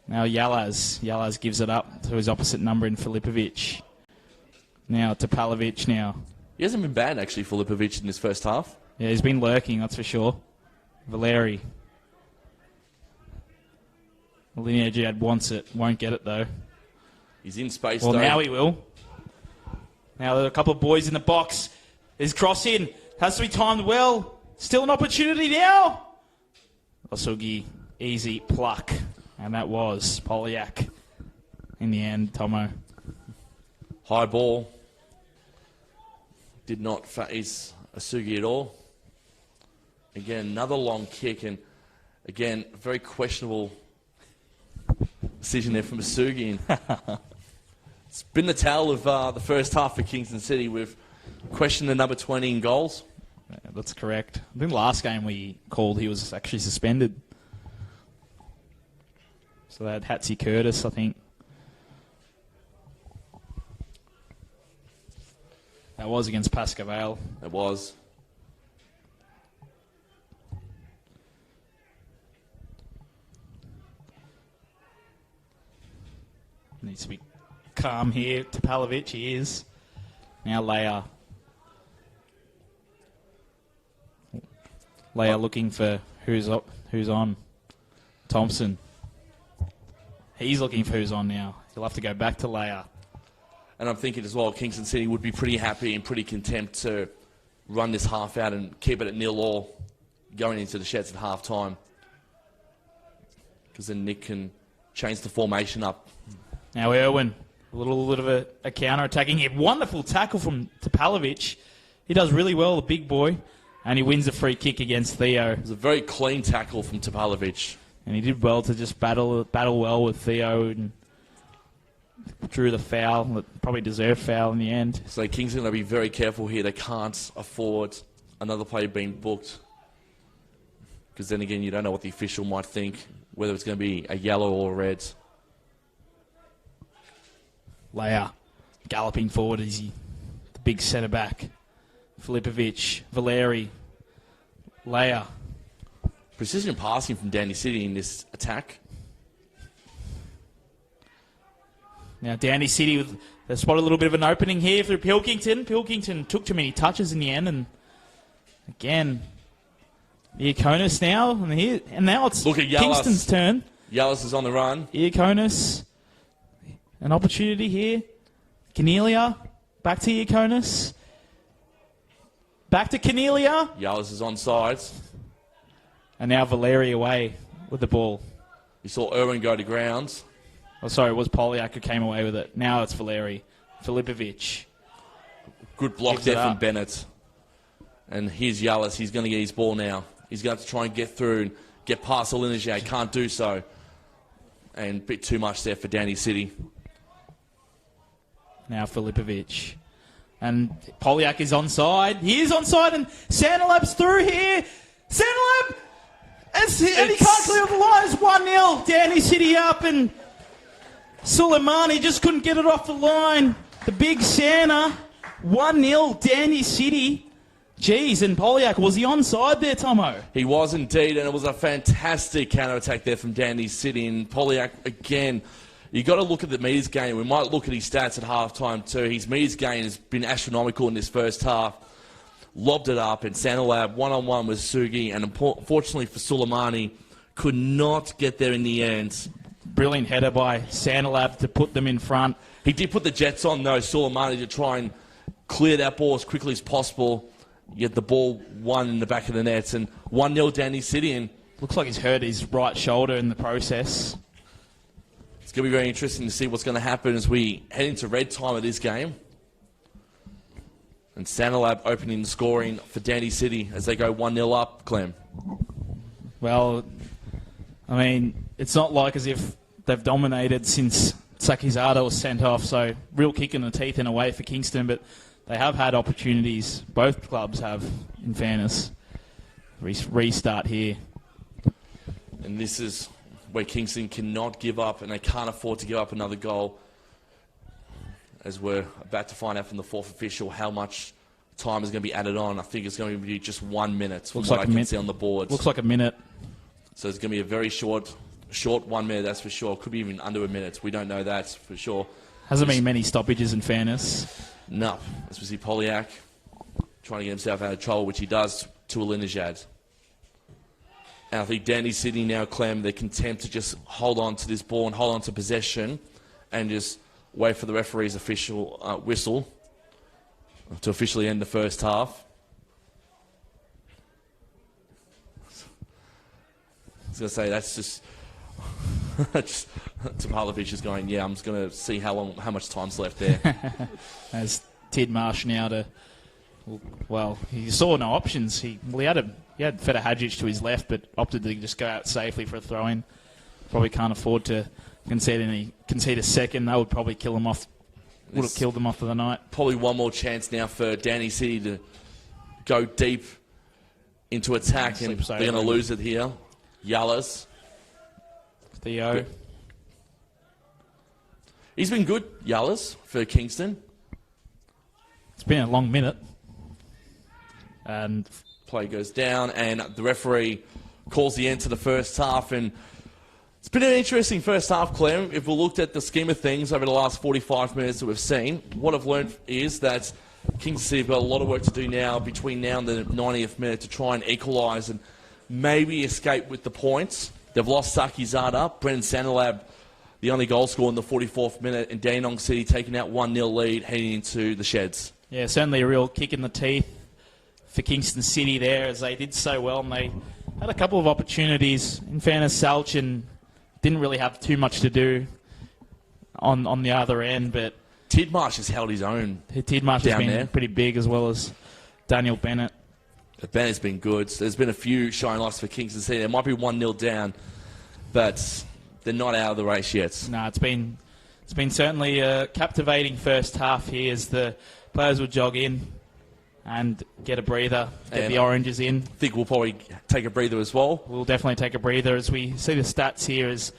Now Yalaz gives it up to his opposite number in Filipovic. Now Topalovic now. He hasn't been bad, actually, Filipovic, in this first half. Yeah, he's been lurking, that's for sure. Valeri. Linear Jad wants it. Won't get it, though. He's in space, Well, though. now he will. Now there are a couple of boys in the box. There's cross in. Has to be timed well. Still an opportunity now. Osugi, easy pluck. And that was Polyak in the end, Tomo. High ball. Did not phase Asugi at all. Again, another long kick, and again, a very questionable decision there from Asugi. It's been the tale of the first half for Kingston City. We've questioned the number 20 in goals. Yeah, that's correct. I think the last game we called, he was actually suspended. So they had Hatzi Curtis, I think. That was against Pascavale. It was. Needs to be calm here. Topalovic, he is. Now Leia. Leia looking for who's on. Thompson. He's looking for who's on now. He'll have to go back to Leia. And I'm thinking as well, Kingston City would be pretty happy and pretty content to run this half out and keep it at 0-0 going into the sheds at half time. Because then Nick can change the formation up. Now Irwin, a little bit of a counter-attacking here. Wonderful tackle from Topalovic. He does really well, the big boy. And he wins a free kick against Theo. It was a very clean tackle from Topalovic. And he did well to just battle well with Theo and drew the foul, that probably deserved foul in the end. So Kingston will be very careful here. They can't afford another player being booked. Because then again, you don't know what the official might think, whether it's going to be a yellow or a red. Leia galloping forward is the big centre-back. Filipovic, Valeri, Leia. Precision passing from Dandy City in this attack. Now Dandy City, they spot a little bit of an opening here through Pilkington. Pilkington took too many touches in the end, and again, Iaconis now, and now it's Look at Yallas. Kingston's turn. Yallas is on the run. Iaconis, an opportunity here. Cornelia, back to Iaconis. Back to Cornelia. Yallas is on sides. And now Valeri away with the ball. You saw Irwin go to grounds. Oh, sorry, it was Polyak who came away with it. Now it's Valeri. Filipovic. Good block Gives it there from up. Bennett. And here's Yallas. He's going to get his ball now. He's going to have to try and get through and get past Olinger. Can't do so. And a bit too much there for Dandy City. Now Filipovic. And Polyak is onside. He is onside, and Santalab's through here. Santalab! And he can't clear off the line. It's 1-0. Dandy City up, and Suleimani just couldn't get it off the line. The big Santa. 1-0, Dandy City. Jeez, and Polyak, was he onside there, Tomo? He was indeed, and it was a fantastic counter-attack there from Dandy City. And Polyak, again, you got to look at the metres gain. We might look at his stats at half-time too. His metres gain has been astronomical in this first half. Lobbed it up, and Santalab one-on-one with Sugi, and unfortunately for Suleimani, could not get there in the end. Brilliant header by Sandelab to put them in front. He did put the Jets on, though, Suleimani, to try and clear that ball as quickly as possible. Get the ball one in the back of the nets, and 1-0 Danny City. And looks like he's hurt his right shoulder in the process. it's going to be very interesting to see what's going to happen as we head into red time of this game. And Sandelab opening the scoring for Danny City as they go 1-0 up, Clem. Well, I mean, it's not like as if they've dominated since Sakizada was sent off, so real kick in the teeth in a way for Kingston, but they have had opportunities. Both clubs have, in fairness. Restart here. And this is where Kingston cannot give up, and they can't afford to give up another goal. As we're about to find out from the fourth official how much time is going to be added on. I think it's going to be just 1 minute from what I can see on the boards. Looks like a minute. So it's going to be a very short 1 minute, that's for sure. Could be even under a minute. We don't know that for sure. Hasn't been many stoppages, in fairness. No. As we see Polyak trying to get himself out of trouble, which he does to Alinejad. And I think Danny City now, Clem, they're content to just hold on to this ball and hold on to possession and just wait for the referee's official whistle to officially end the first half. I was going to say, that's just... Topalovic is going, yeah, I'm just going to see how much time's left there. As Tidmarsh now to... Well, he saw no options. He had Feta Hadjic to his left, but opted to just go out safely for a throw-in. Probably can't afford to concede a second. That would probably kill him off. Would have killed them off for the night. Probably one more chance now for Danny City to go deep into attack, and they're going to lose it here. Yallas. Theo. He's been good, Yallas, for Kingston. It's been a long minute. And play goes down, and the referee calls the end to the first half. And it's been an interesting first half, Clem. If we looked at the scheme of things over the last 45 minutes that we've seen, what I've learned is that Kingston City have got a lot of work to do now between now and the 90th minute to try and equalise and maybe escape with the points. They've lost Sakizada, Brendan Sandelab, the only goal scorer in the 44th minute, and Dandenong City taking out 1-0 lead heading into the sheds. Yeah, certainly a real kick in the teeth for Kingston City there, as they did so well, and they had a couple of opportunities. In fairness, Salchin didn't really have too much to do on the other end, but Tidmarsh has held his own. Tidmarsh has been pretty big, as well as Daniel Bennett. Bennett's been good. So there's been a few shine lights for Kingston City. There might be 1-0 down, but they're not out of the race yet. No, it's been certainly a captivating first half here as the players will jog in and get a breather, get the oranges in. I think we'll probably take a breather as well. We'll definitely take a breather as we see the stats here as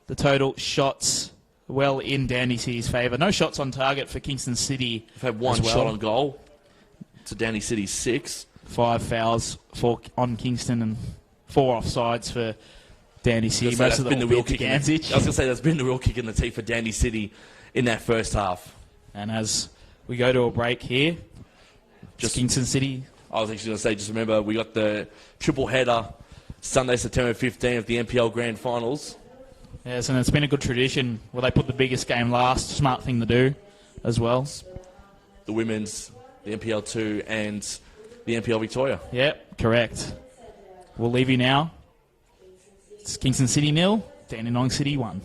the total shots well in Danny City's favour. No shots on target for Kingston City. We've had one shot on goal to Danny City's 6. 5 fouls on Kingston and 4 offsides for Danny City. Most of them been the real kick. I was going to say that's been the real kick in the teeth for Danny City in that first half. And as we go to a break here, just Kingston City. I was actually going to say, just remember, we got the triple header Sunday, September 15 of the NPL Grand Finals. Yes, and it's been a good tradition where they put the biggest game last. Smart thing to do as well. The women's, the NPL 2, and the NPL Victoria. Yep, correct. We'll leave you now. It's Kingston City 0, Dandenong City 1.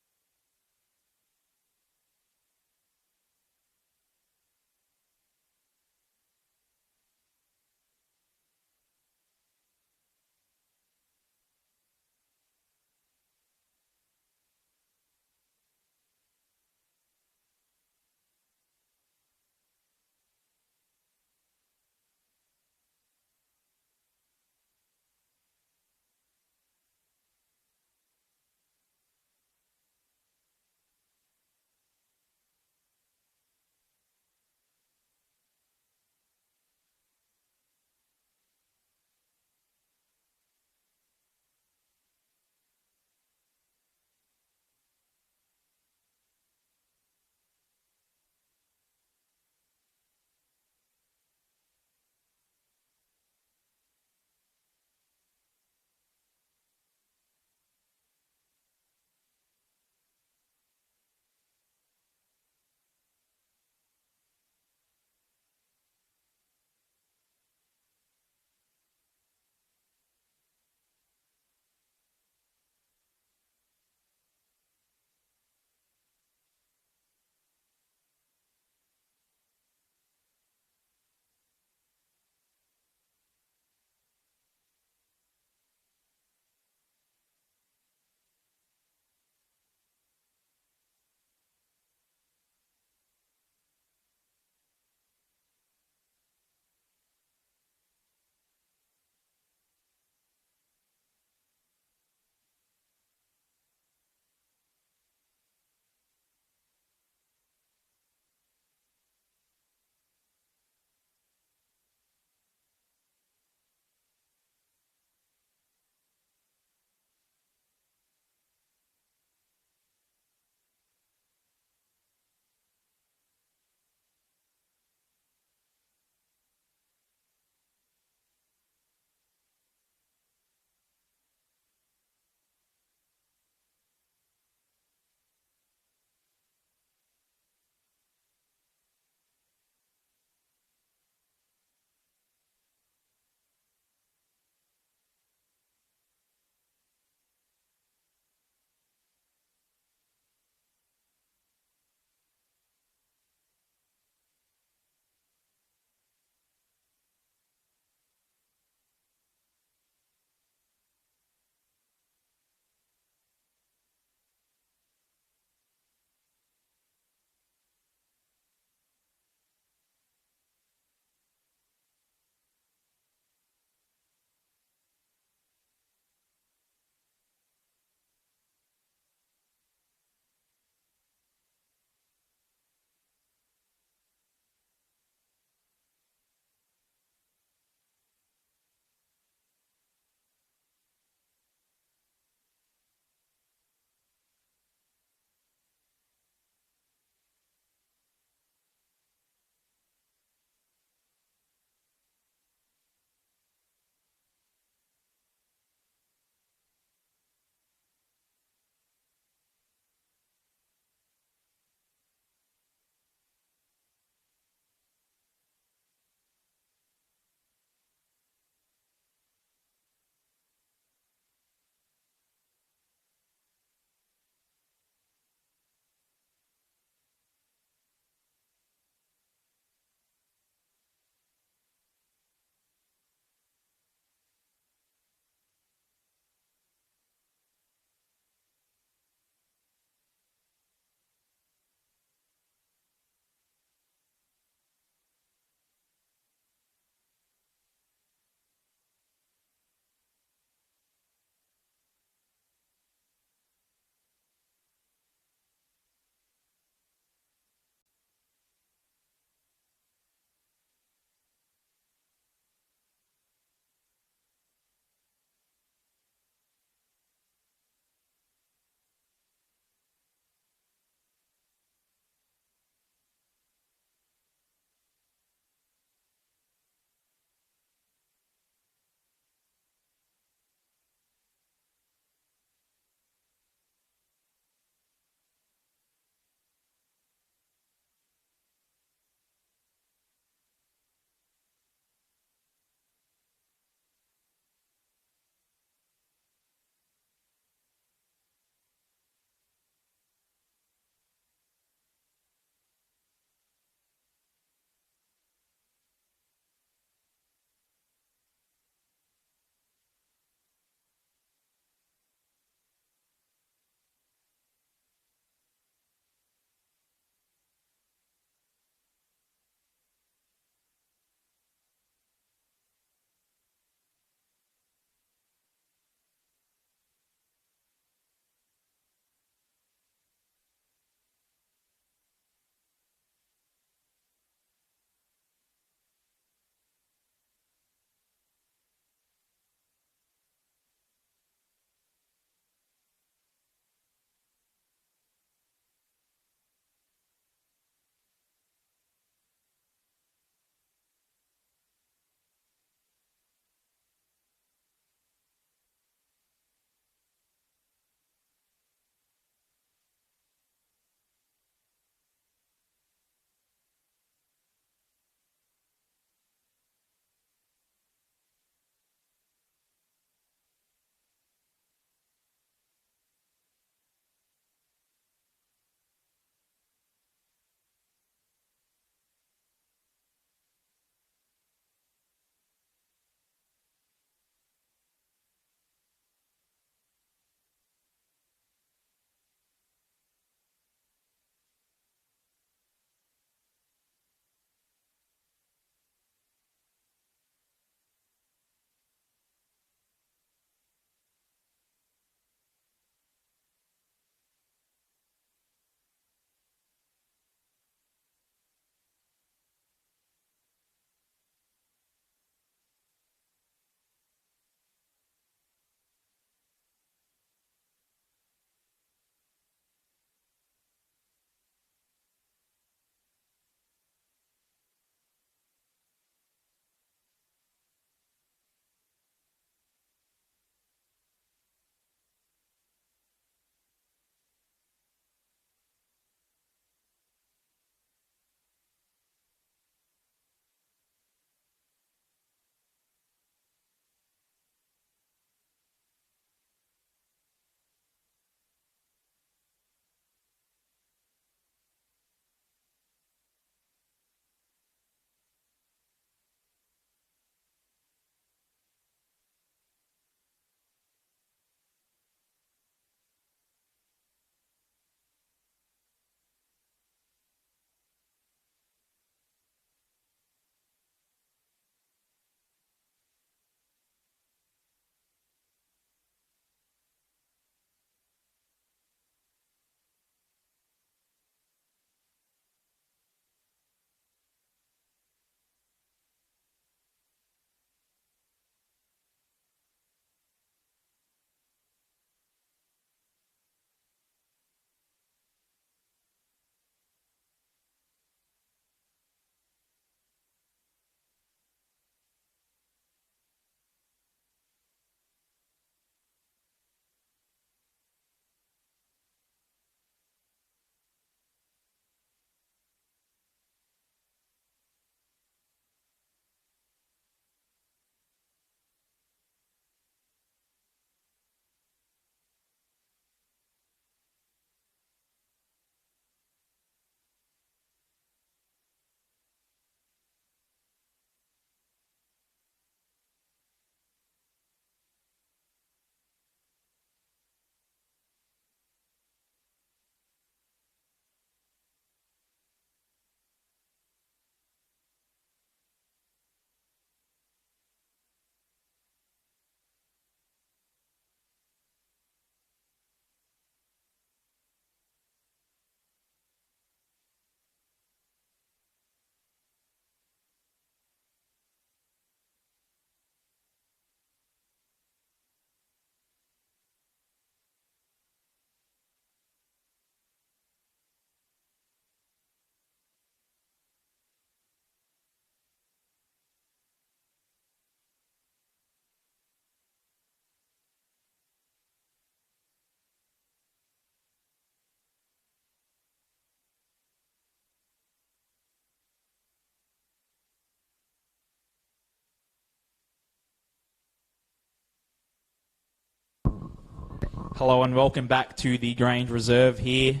Hello and welcome back to the Grange Reserve here.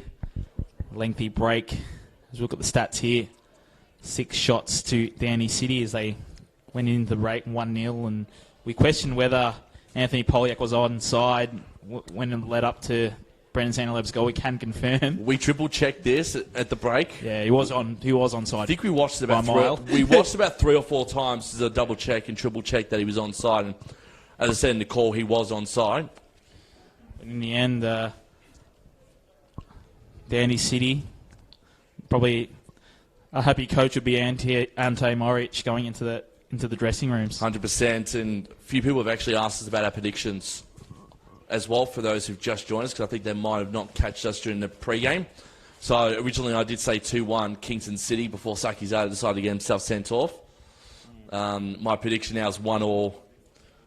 Lengthy break. As we look at the stats here, 6 shots to Danny City as they went into the break 1-0, and we questioned whether Anthony Polyak was onside when it led up to Brendan Santaleb's goal. We can confirm. We triple checked this at the break. Yeah, he was onside. I think we watched it about three or four times to double check and triple check that he was onside. And as I said in the call, he was onside. In the end, Danny City, probably a happy coach would be Ante Moric going into the dressing rooms. 100%, and a few people have actually asked us about our predictions as well for those who've just joined us, because I think they might have not catched us during the pre-game. So originally I did say 2-1 Kingston City before Sakizada decided to get himself sent off. My prediction now is 1-1.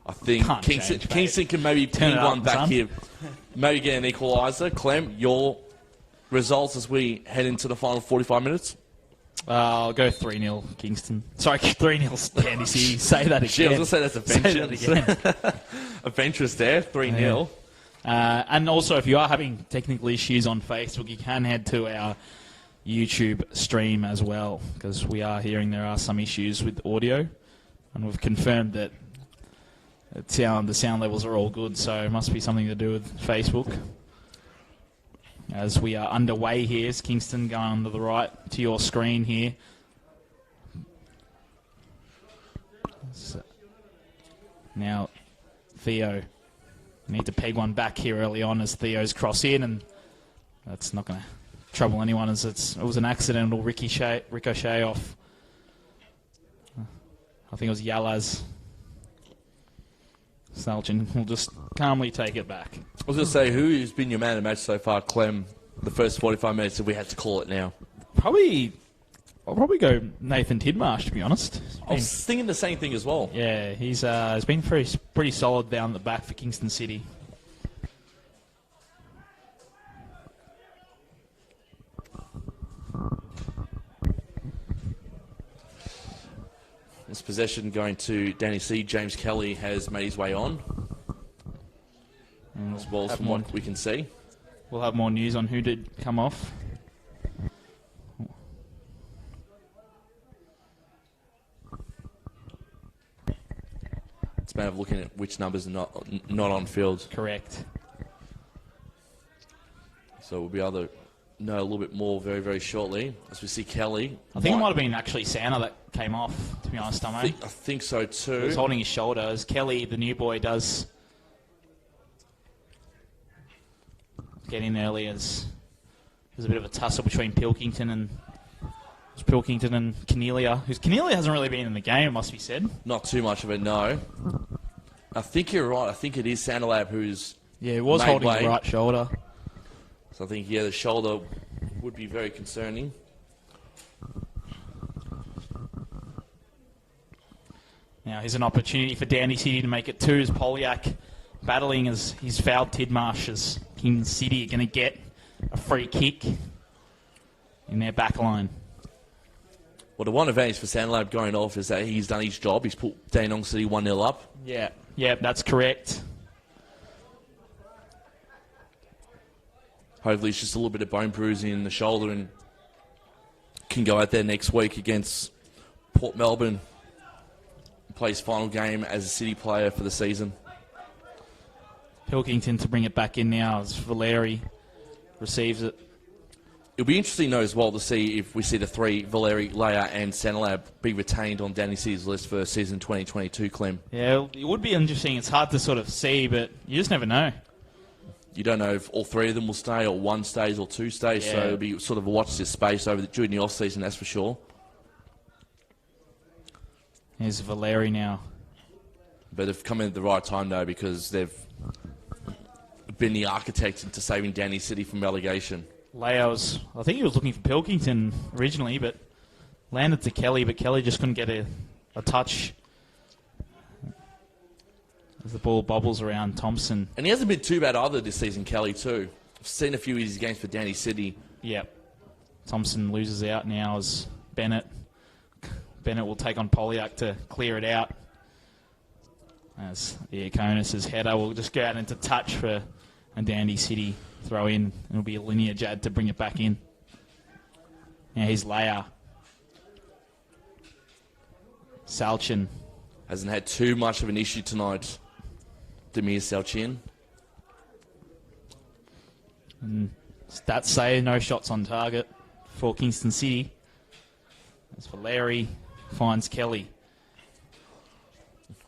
I think Kingston can maybe pin one back here. Maybe get an equaliser. Clem, your results as we head into the final 45 minutes? I'll go 3-0 Kingston. Sorry, 3-0 Dandy City. Say that again. Gee, I was going to say that's adventurous. Adventurous there, 3-0. Yeah. And also, if you are having technical issues on Facebook, you can head to our YouTube stream as well, because we are hearing there are some issues with audio, and we've confirmed that the sound levels are all good, so it must be something to do with Facebook. As we are underway here, is Kingston going to the right to your screen here. So, now, Theo. Need to peg one back here early on as Theo's cross in, and that's not going to trouble anyone as it was an accidental ricochet off. I think it was Yalaz. Salchin will just calmly take it back. I was going to say, who's been your man of the match so far, Clem, the first 45 minutes if we had to call it now? I'll probably go Nathan Tidmarsh, to be honest. I was thinking the same thing as well. Yeah, he's been pretty solid down the back for Kingston City. This possession going to Danny C. James Kelly has made his way on. As well as from what we can see. We'll have more news on who did come off. It's a matter of looking at which numbers are not on field. Correct. So we'll be able to know a little bit more very, very shortly as we see Kelly. I think it might have been actually Santa that came off, to be honest, I think so too. He was holding his shoulder as Kelly, the new boy, does get in early as there's a bit of a tussle between Pilkington and Cornelia, who's Cornelia hasn't really been in the game, it must be said. Not too much of it, no. I think you're right. I think it is Santalab who's he was holding the right shoulder. So I think, the shoulder would be very concerning. Now here's an opportunity for Danny City to make it 2 as Polyak battling as he's fouled Tidmarsh as Kingston City are going to get a free kick in their back line. Well, the one advantage for Santalab going off is that he's done his job. He's put Dandenong City 1-0 up. Yeah, that's correct. Hopefully it's just a little bit of bone bruising in the shoulder and can go out there next week against Port Melbourne and play his final game as a City player for the season. Pilkington to bring it back in now as Valeri receives it. It'll be interesting, though, as well to see if we see the 3, Valeri, Leia and Santalab, be retained on Danny City's list for season 2022, Clem. Yeah, it would be interesting. It's hard to sort of see, but you just never know. You don't know if all 3 of them will stay, or 1 stays, or 2 stays, so it'll be sort of a watch this space during the off-season, that's for sure. Here's Valeri now. But they've come in at the right time, though, because they've been the architect into saving Danny City from relegation. I think he was looking for Pilkington originally, but landed to Kelly, but Kelly just couldn't get a touch as the ball bobbles around Thompson. And he hasn't been too bad either this season, Kelly, too. I've seen a few of his games for Danny City. Yep. Thompson loses out now as Bennett will take on Polyak to clear it out. As the Iconis' header will just go out into touch for and Dandy City throw in, and it'll be a linear Jad to bring it back in. Now here's Leia. Salchin. Hasn't had too much of an issue tonight. Demir Salchin. And stats say no shots on target for Kingston City. As for Larry, finds Kelly.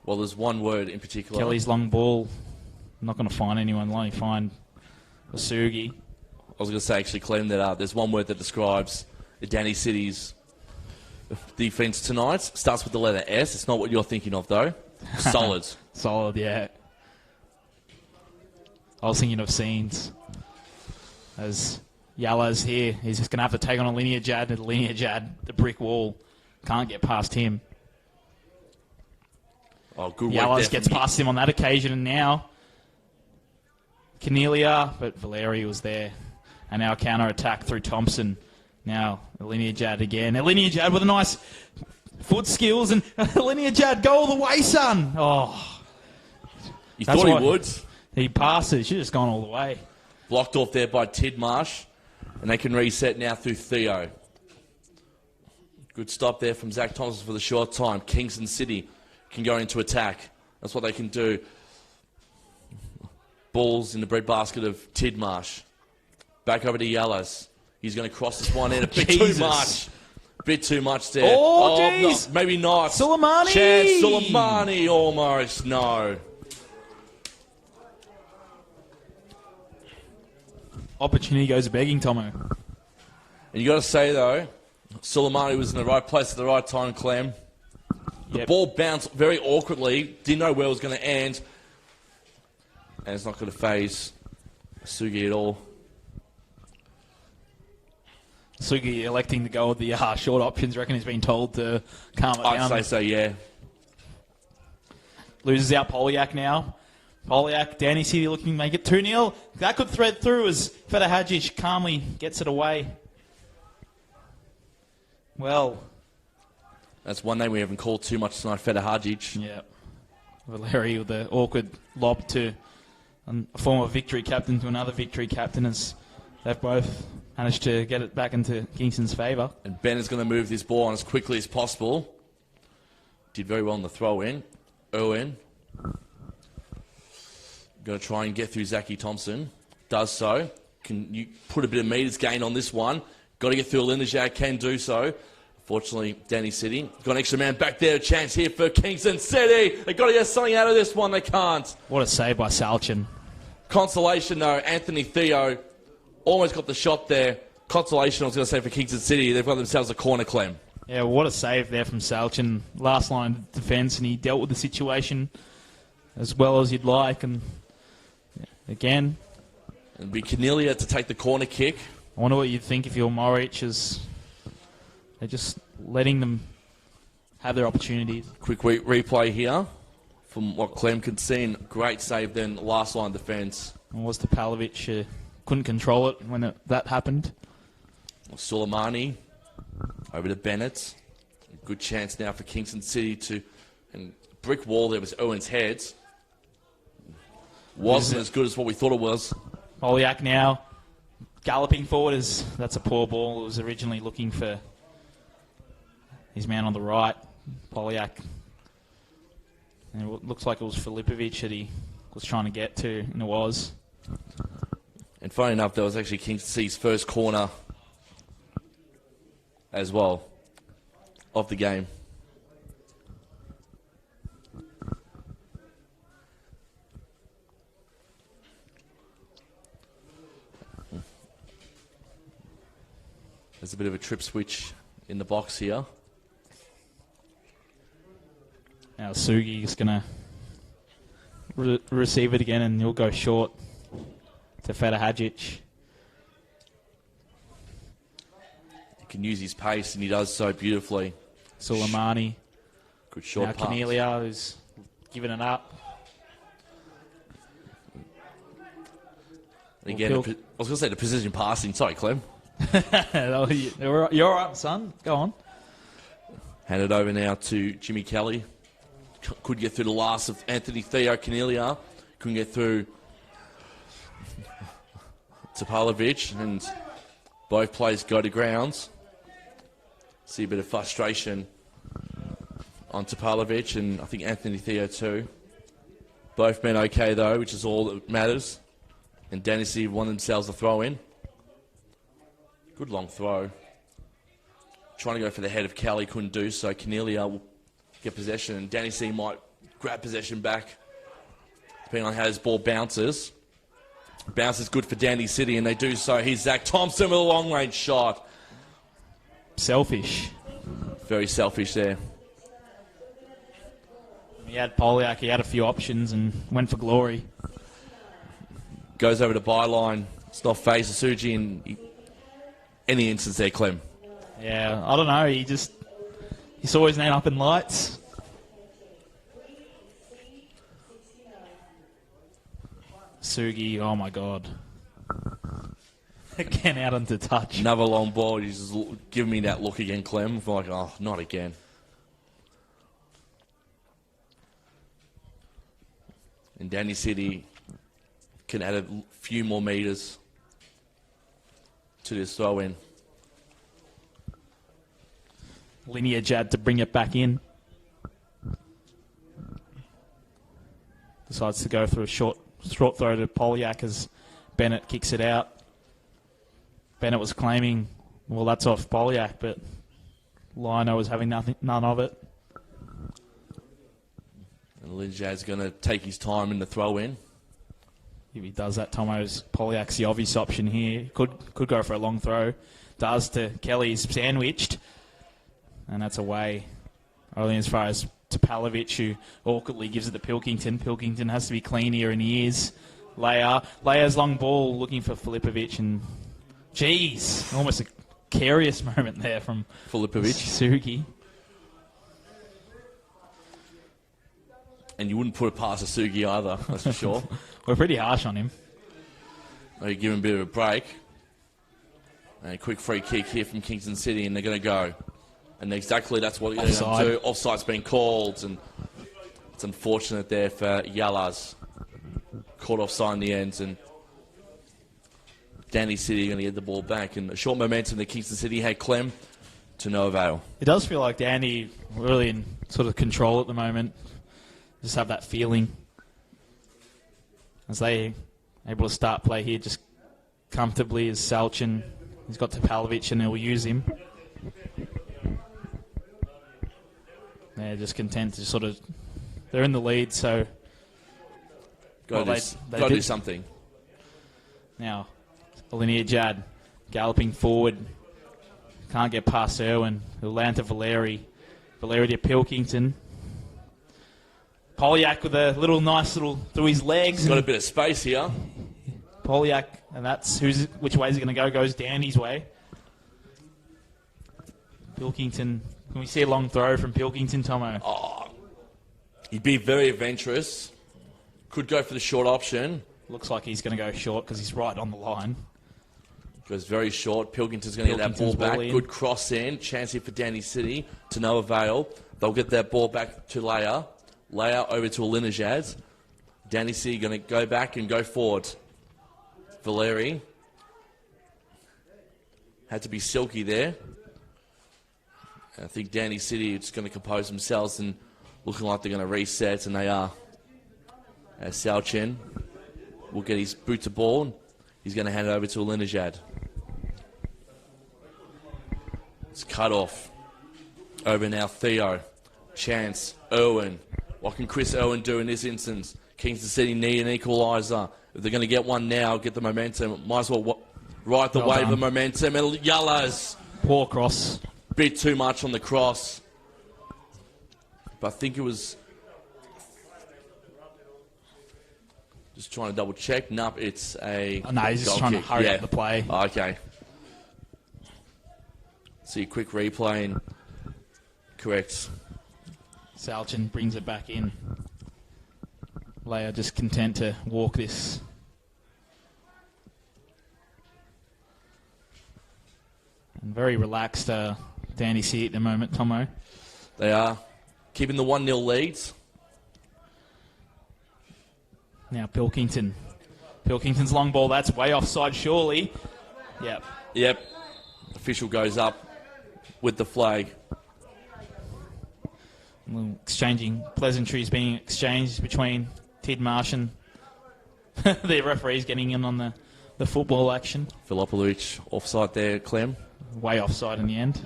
Well, there's one word in particular. Kelly's long ball. Not going to find anyone. Only find Asugi. I was going to say, actually, clean that up. There's one word that describes the Danny City's defence tonight. Starts with the letter S. It's not what you're thinking of, though. Solid. Solid, yeah. I was thinking of scenes. As Yala's here, he's just going to have to take on a linear Jad, and the linear Jad, the brick wall, can't get past him. Oh, good work Yala's there gets from past him on that occasion, and now Cornelia, but Valeri was there. And now a counter-attack through Thompson. Now a linear Jad again. A linear Jad with a nice foot skills, and a linear Jad, go all the way, son. Oh, You thought he would. He passed it. Should have just gone all the way. Blocked off there by Tidmarsh. And they can reset now through Theo. Good stop there from Zach Thompson for the short time. Kingston City can go into attack. That's what they can do. Balls in the breadbasket of Tidmarsh. Back over to Yellows. He's going to cross this one in a bit too much. Bit too much there. Oh, jeez. No, maybe not. Soleimani. Chance Soleimani almost. No. Opportunity goes begging, Tomo. And you got to say, though, Soleimani was in the right place at the right time, Clem. The ball bounced very awkwardly. Didn't know where it was going to end. And it's not going to phase Sugi at all. Sugi electing to go with the short options. Reckon he's been told to calm it down. I'd say so, yeah. Loses out Polyak now. Polyak, Danny City looking to make it 2-0. That could thread through as Feta Hadjic calmly gets it away. Well. That's one name we haven't called too much tonight, Feta Hadjic. Yeah. Valeri with the awkward lob to a former victory captain to another victory captain as they've both managed to get it back into Kingston's favour. And Ben is going to move this ball on as quickly as possible. Did very well in the throw-in. Owen. Going to try and get through Zachy Thompson. Does so. Can you put a bit of meters gain on this one? Got to get through Lindajag. Can do so. Fortunately, Danny City. Got an extra man back there. A chance here for Kingston City. They've got to get something out of this one. They can't. What a save by Salchin. Consolation, though. Anthony Theo almost got the shot there. Consolation, I was going to say, for Kingston City. They've got themselves a corner, Clem. Yeah, what a save there from Salchin. Last line of defence, and he dealt with the situation as well as you'd like. And again, it'll be Cornelia to take the corner kick. I wonder what you'd think if you're Morich as they're just letting them have their opportunities. Quick replay here from what Clem can see. Great save then, last line defence. And was Topalovic couldn't control it when that happened. Soleimani over to Bennett. Good chance now for Kingston City to... And brick wall there was Owen's head. Wasn't as good as what we thought it was. Polyak now galloping forward as that's a poor ball. It was originally looking for his man on the right, Polyak. And it looks like it was Filipovic that he was trying to get to, and it was. And funny enough, that was actually Kingston City's first corner as well of the game. There's a bit of a trip switch in the box here. Now Sugi's going to receive it again, and he'll go short to Feta Hadjic. He can use his pace, and he does so beautifully. Soleimani. Good short now pass. Cornelia, who's given it up. And again, I was going to say the precision passing. Sorry, Clem. You're all right, son. Go on. Hand it over now to Jimmy Kelly. Could get through the last of Anthony Theo Cornelia. Couldn't get through Topalovic, and both players go to grounds. See a bit of frustration on Topalovic, and I think Anthony Theo too. Both been okay though, which is all that matters. And Dandenong won themselves a throw in. Good long throw. Trying to go for the head of Kelly, couldn't do so. Cornelia will get possession, and Dandenong might grab possession back, depending on how his ball bounces. Bounces good for Dandy City, and they do so. Here's Zach Thompson with a long-range shot. Selfish. Very selfish there. He had Polyak, he had a few options and went for glory. Goes over to byline. It's not phased Suji in any instance there, Clem. Yeah, I don't know. He saw his name up in lights. Sugi, oh my God. Again out onto touch. Another long ball. He's just giving me that look again, Clem. I'm like, oh, not again. And Danny City can add a few more metres to this throw in. Lineage had to bring it back in. Decides to go through a short throw to Polyak as Bennett kicks it out. Bennett was claiming, well, that's off Polyak, but Lino was having none of it. And Linjad's going to take his time in the throw in. If he does that, Tomo's Polyak's the obvious option here. Could go for a long throw. Does to Kelly's sandwiched. And that's away. Only as far as Topalovic, who awkwardly gives it to Pilkington. Pilkington has to be clean here, and he is. Leia's long ball looking for Filipovic, and jeez, almost a curious moment there from Filipovic. Sugi. And you wouldn't put it past Asugi either, that's for sure. We're pretty harsh on him. They give him a bit of a break. And a quick free kick here from Kingston City, and they're going to go. And exactly that's what they're going to do. Offside's been called, and it's unfortunate there for Yalas. Caught offside in the end, and Danny City are going to get the ball back. And a short momentum that Kingston City had, Clem, to no avail. It does feel like Danny really in sort of control at the moment. Just have that feeling. As they able to start play here just comfortably as Salchin. He's got Topalovic and he'll use him. They're just content to sort of... They're in the lead, so... Got to do something. Now, Linear Jad galloping forward. Can't get past Irwin. He'll land to Valeri. Valeri to Pilkington. Polyak with a nice little through his legs. He's got a bit of space here. Polyak, and that's which way is he going to go? Goes Danny's way. Pilkington. Can we see a long throw from Pilkington, Tomo? Oh, he'd be very adventurous. Could go for the short option. Looks like he's going to go short because he's right on the line. Goes very short. Pilkington's going to get that ball back. Good cross in. Chance here for Danny City to no avail. They'll get that ball back to Leia. Leia over to Alinajaz. Danny City going to go back and go forward. Valeri. Had to be silky there. I think Danny City is going to compose themselves and looking like they're going to reset, and they are. As Salchin will get his boot to ball. He's going to hand it over to Alinajad. It's cut off. Over now, Theo. Chance. Irwin. What can Chris Irwin do in this instance? Kingston City need an equaliser. If they're going to get one now, get the momentum. Might as well ride the wave of momentum. And Yellows. Poor cross. Bit too much on the cross. But I think it was... Just trying to double check. Nope, it's a... No, he's just trying to hurry up the play. Oh, okay. See a quick replay and correct. Salchin brings it back in. Leia just content to walk this. And very relaxed Danny C at the moment, Tomo. They are keeping the 1-0 leads. Now Pilkington Pilkington's long ball, that's way offside, surely. Yep. Yep. Official goes up with the flag. Exchanging pleasantries being exchanged between Tidmarsh and the referees getting in on the football action. Filipovic offside there, Clem. Way offside in the end.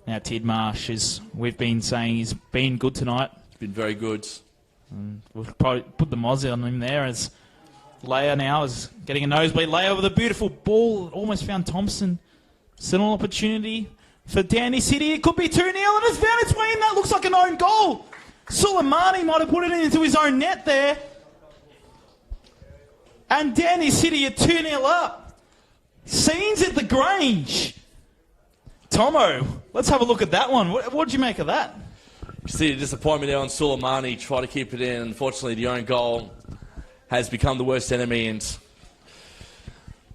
Now Tidmarsh, as we've been saying, he's been good tonight. Been very good. We'll probably put the Moz on him there as Leia now is getting a nosebleed. Leia with a beautiful ball. Almost found Thompson. Still an opportunity for Danny City. It could be 2-0 and it's found its way in. That looks like an own goal. Suleimani might have put it into his own net there. And Danny City are 2-0 up. Scenes at the Grange. Tomo, let's have a look at that one. What did you make of that? You see the disappointment there on Suleimani. Try to keep it in. Unfortunately, the own goal has become the worst enemy, and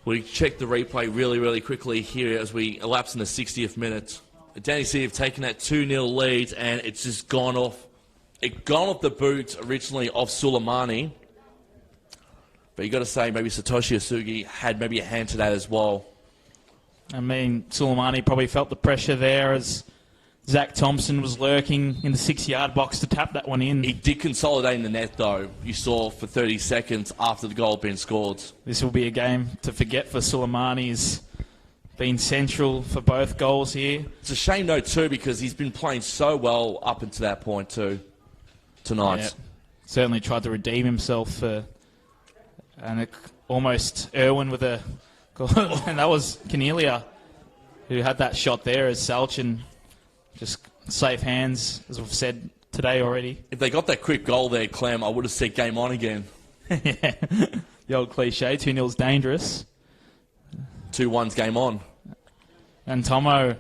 we check the replay really, really quickly here as we elapse in the 60th minute. Danny City have taken that 2-0 lead, and it's just gone off. It gone off the boot originally of Suleimani. But you got to say, maybe Satoshi Asugi had maybe a hand to that as well. I mean, Suleimani probably felt the pressure there as Zach Thompson was lurking in the 6-yard box to tap that one in. He did consolidate in the net, though. You saw for 30 seconds after the goal had been scored. This will be a game to forget for Suleimani. He's been central for both goals here. It's a shame, though, too, because he's been playing so well up until that point, too, tonight. Yeah, certainly tried to redeem himself. And almost Irwin with a goal. And that was Cornelia who had that shot there as Salchin. Just safe hands, as we've said today already. If they got that quick goal there, Clem, I would have said game on again. Yeah, the old cliche, 2-0's dangerous. 2-1's game on. And Tomo,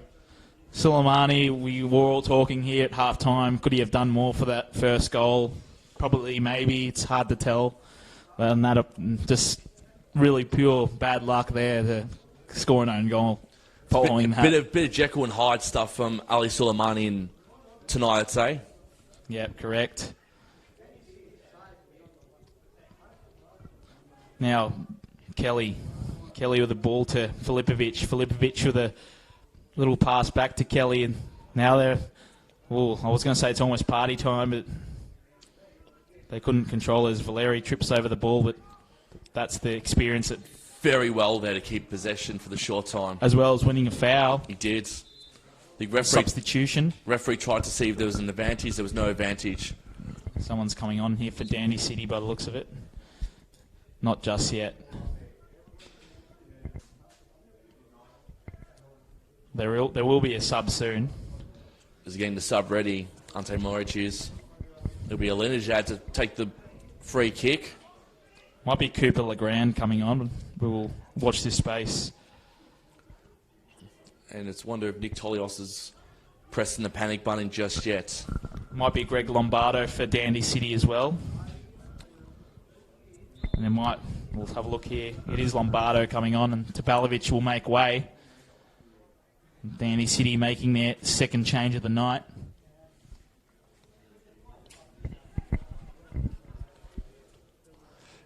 Suleimani, we were all talking here at half-time. Could he have done more for that first goal? Probably, maybe. It's hard to tell. And that just really pure bad luck there to score an own goal. Following that. Bit of Jekyll and Hyde stuff from Ali Suleimani tonight, I'd say. Yep, correct. Now, Kelly with the ball to Filipovic. Filipovic with a little pass back to Kelly. And now they're, well, I was going to say it's almost party time, but they couldn't control as Valeri trips over the ball. But that's the experience that very well there to keep possession for the short time. As well as winning a foul. He did. The referee, substitution. Referee tried to see if there was an advantage. There was no advantage. Someone's coming on here for Dandy City by the looks of it. Not just yet. There will be a sub soon. Is getting the sub ready. Ante Moric is. There'll be a Linajad to take the free kick. Might be Cooper Legrand coming on. We will watch this space. And it's wonder if Nick Tolios is pressing the panic button just yet. Might be Greg Lombardo for Dandy City as well. And we'll have a look here. It is Lombardo coming on, and Tabalovic will make way. Dandy City making their second change of the night.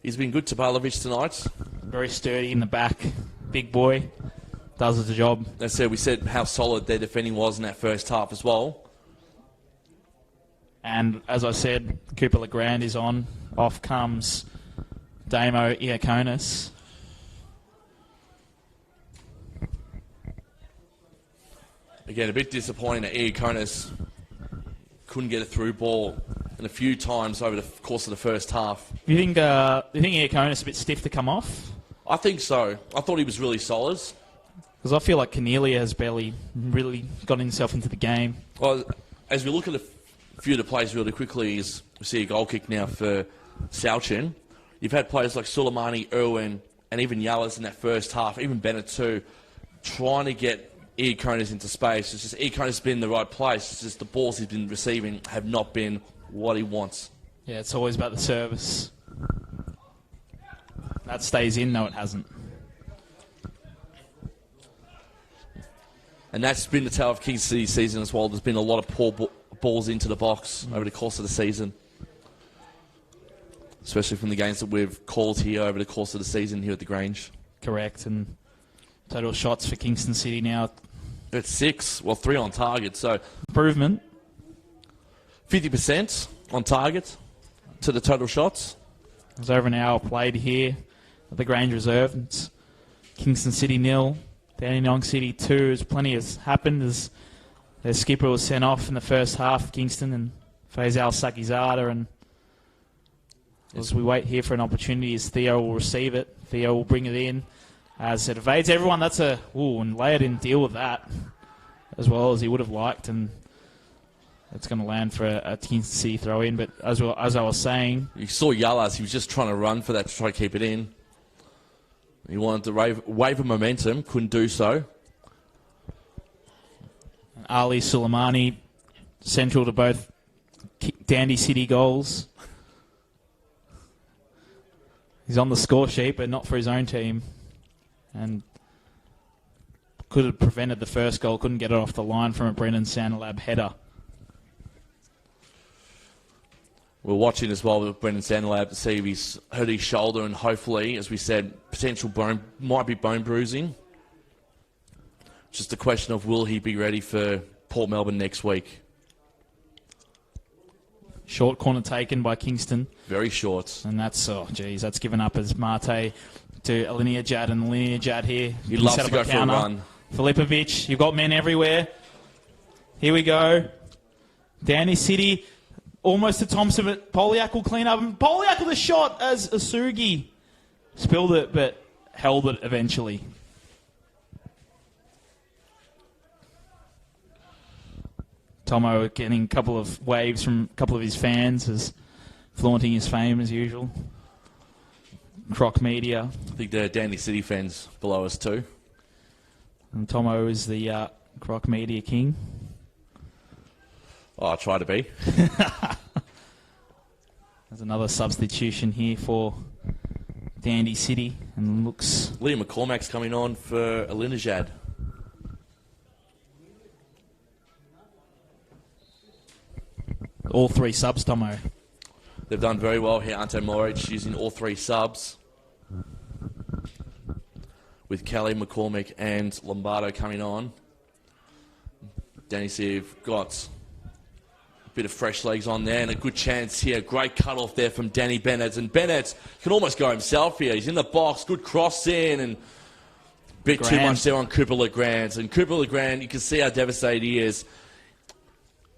He's been good, Tabalovic, tonight. Very sturdy in the back. Big boy. Does the job. That's it. We said how solid their defending was in that first half as well. And as I said, Cooper Legrand is on. Off comes Damo Iaconis. Again, a bit disappointing that Iaconis couldn't get a through ball and a few times over the course of the first half. You think Iaconis is a bit stiff to come off? I think so. I thought he was really solid. Because I feel like Cornelia has barely really gotten himself into the game. Well, as we look at a few of the plays really quickly, is we see a goal kick now for Salchin. You've had players like Suleimani, Irwin, and even Yalas in that first half, even Bennett too, trying to get Iaconis into space. It's just Iaconis has been in the right place. It's just the balls he's been receiving have not been what he wants. Yeah, it's always about the service. That stays in. No, it hasn't. And that's been the tale of Kingston City's season as well. There's been a lot of poor balls into the box over the course of the season. especially from the games that we've called here over the course of the season here at the Grange. Correct. And total shots for Kingston City now. It's 6, well, 3 on target, so Improvement. 50% on target to the total shots. There's over an hour played here at the Grange Reserve. It's Kingston City 0, Dandenong City 2. As plenty has happened as their skipper was sent off in the first half of Kingston and Faisal Sakizada. And as we wait here for an opportunity, as Theo will receive it, Theo will bring it in as it evades everyone. That's and Leia didn't deal with that as well as he would have liked, and it's going to land for a Kingston City throw in. But as I was saying, you saw Yalas, he was just trying to run for that to try to keep it in. He wanted to wave of momentum, couldn't do so. Ali Suleimani, central to both Dandy City goals. He's on the score sheet, but not for his own team. And could have prevented the first goal, couldn't get it off the line from a Brendan Sandelab header. We're watching as well with Brendan Sandelab to see if he's hurt his shoulder, and hopefully, as we said, potential might be bone bruising. Just a question of will he be ready for Port Melbourne next week. Short corner taken by Kingston. Very short. And that's given up as Mate to Alinea Jad, and Alinea Jad here. He loves to go for a run. Filipovic, you've got men everywhere. Here we go. Danny City, almost to Thompson, but Poliak will clean up. And Poliak with a shot as Asugi spilled it, but held it eventually. Tomo getting a couple of waves from a couple of his fans, as flaunting his fame as usual. Croc Media. I think the Dandy City fans below us too. And Tomo is the Croc Media king. Oh, I try to be. There's another substitution here for Dandy City, and looks... Liam McCormack's coming on for Alinejad. All 3 subs, Tomo. They've done very well here. Ante Moric using all 3 subs, with Kelly, McCormick and Lombardo coming on. Danny City have got a bit of fresh legs on there and a good chance here. Great cut-off there from Danny Bennett. And Bennett can almost go himself here. He's in the box. Good cross in, and a bit too much there on Cooper Legrand. And Cooper Legrand, you can see how devastated he is.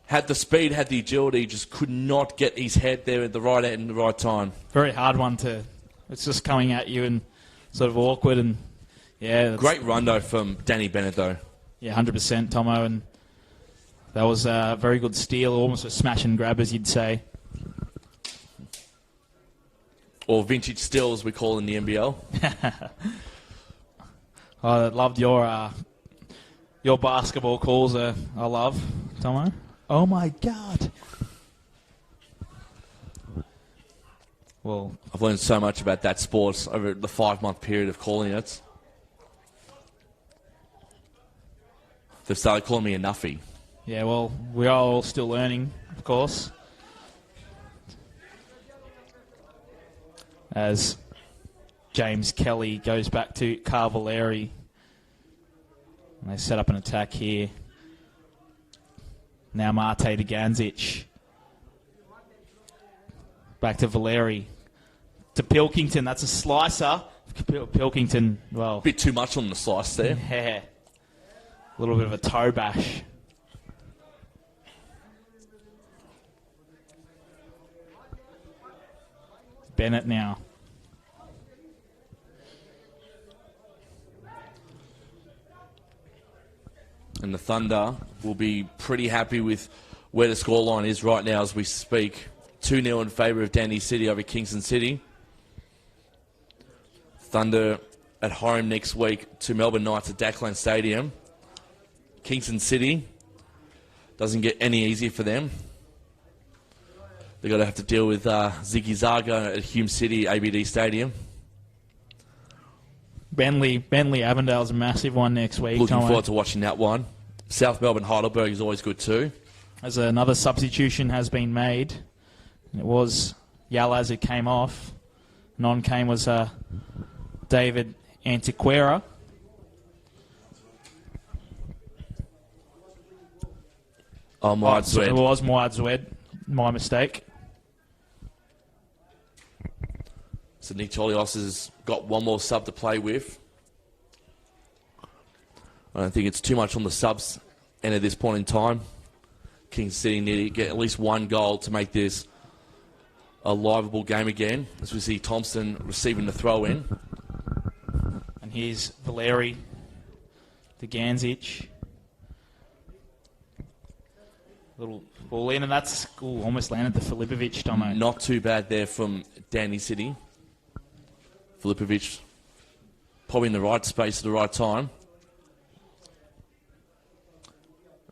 Had the speed, had the agility, just could not get his head there at the right end at the right time. Very hard one to... It's just coming at you and sort of awkward, and yeah. Great run though from Danny Bennett though. Yeah, 100% Tomo, and that was a very good steal, almost a smash and grab, as you'd say. Or vintage steal, as we call in the NPL. I loved your basketball calls. I love, Tomo. Oh my God. Well, I've learned so much about that sport over the 5-month period of calling it. They've started calling me a nuffy. Yeah, well, we are all still learning, of course. As James Kelly goes back to Carvaleri. And they set up an attack here. Now Mate to Ganzic. Back to Valeri. To Pilkington. That's a slicer. Pilkington, well... Bit too much on the slice there. Yeah. A little bit of a toe bash. Bennett now. And the Thunder will be pretty happy with where the scoreline is right now as we speak. 2-0 in favour of Dandy City over Kingston City. Thunder at home next week to Melbourne Knights at Dackland Stadium. Kingston City doesn't get any easier for them. They're going to have to deal with Ziggy Zaga at Hume City ABD Stadium. Bentley Avondale's a massive one next week. Looking forward to watching that one. South Melbourne Heidelberg is always good too. As another substitution has been made. It was Yalaz who came off. Non came was David Antiquera. Oh, Moad It was Moad Zwed. My mistake. So Nick Cholios has got one more sub to play with. I don't think it's too much on the subs end at this point in time. Kingston City need to get at least one goal to make this a liveable game again, as we see Thompson receiving the throw in. And here's Valeri Duganzic. Little ball in, and that's almost landed to Filipovic, Tomo. Not too bad there from Danny City. Filipovic probably in the right space at the right time.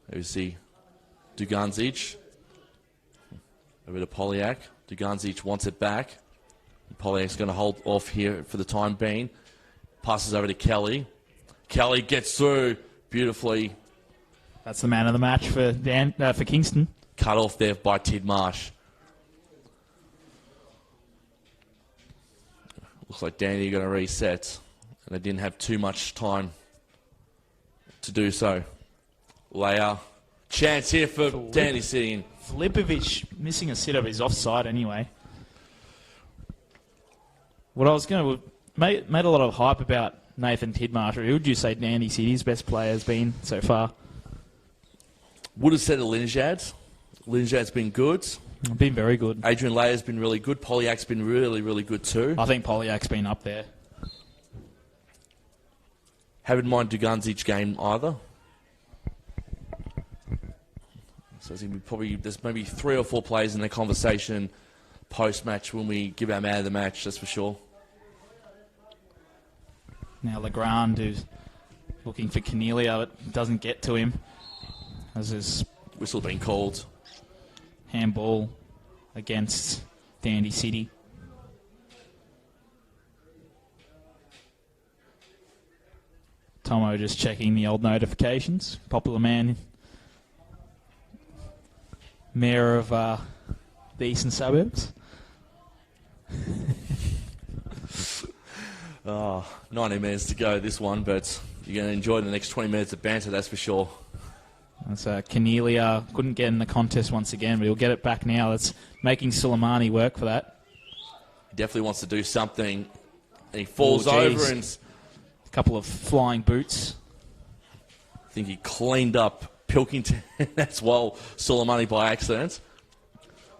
There we see Duganzic. Over to Polyak. Duganzic wants it back. Polyak's going to hold off here for the time being. Passes over to Kelly. Kelly gets through beautifully. That's the man of the match for Kingston. Cut off there by Tidmarsh. Looks like Danny are going to reset. And they didn't have too much time to do so. Leia. Chance here for Danny City. Filipovic missing a sitter, but he's offside anyway. What I was going to... Made a lot of hype about Nathan Tidmarsh. Who would you say Danny City's best player has been so far? Would have said Linjad. Linjad's been good. Been very good. Adrian Leia's been really good. Polyak's been really, really good too. I think Polyak's been up there. Haven't mind Duganzic game either. So there's maybe 3 or 4 players in the conversation post-match when we give our man of the match, that's for sure. Now Legrand, who's looking for Cornelia, but doesn't get to him. As his whistle being called. Handball against Dandy City. Tomo just checking the old notifications. Popular man. Mayor of the eastern suburbs. 90 minutes to go this one, but you're going to enjoy the next 20 minutes of banter, that's for sure. That's Cornelia couldn't get in the contest once again, but he'll get it back now. That's making Suleimani work for that. He definitely wants to do something. And he falls over and... A couple of flying boots. I think he cleaned up Pilkington as well, Suleimani by accident.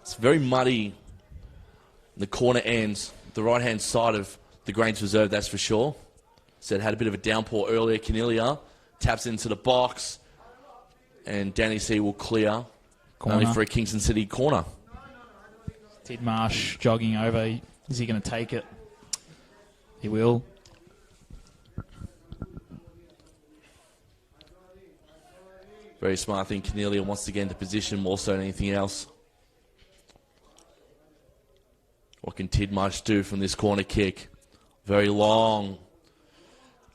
It's very muddy in the corner ends, the right-hand side of the Grange Reserve, that's for sure. So it had a bit of a downpour earlier. Cornelia taps into the box, and Danny C will clear only for a Kingston City corner. Tidmarsh jogging over. Is he going to take it? He will. Very smart. I think Cornelia wants to get into position more so than anything else. What can Tidmarsh do from this corner kick? Very long.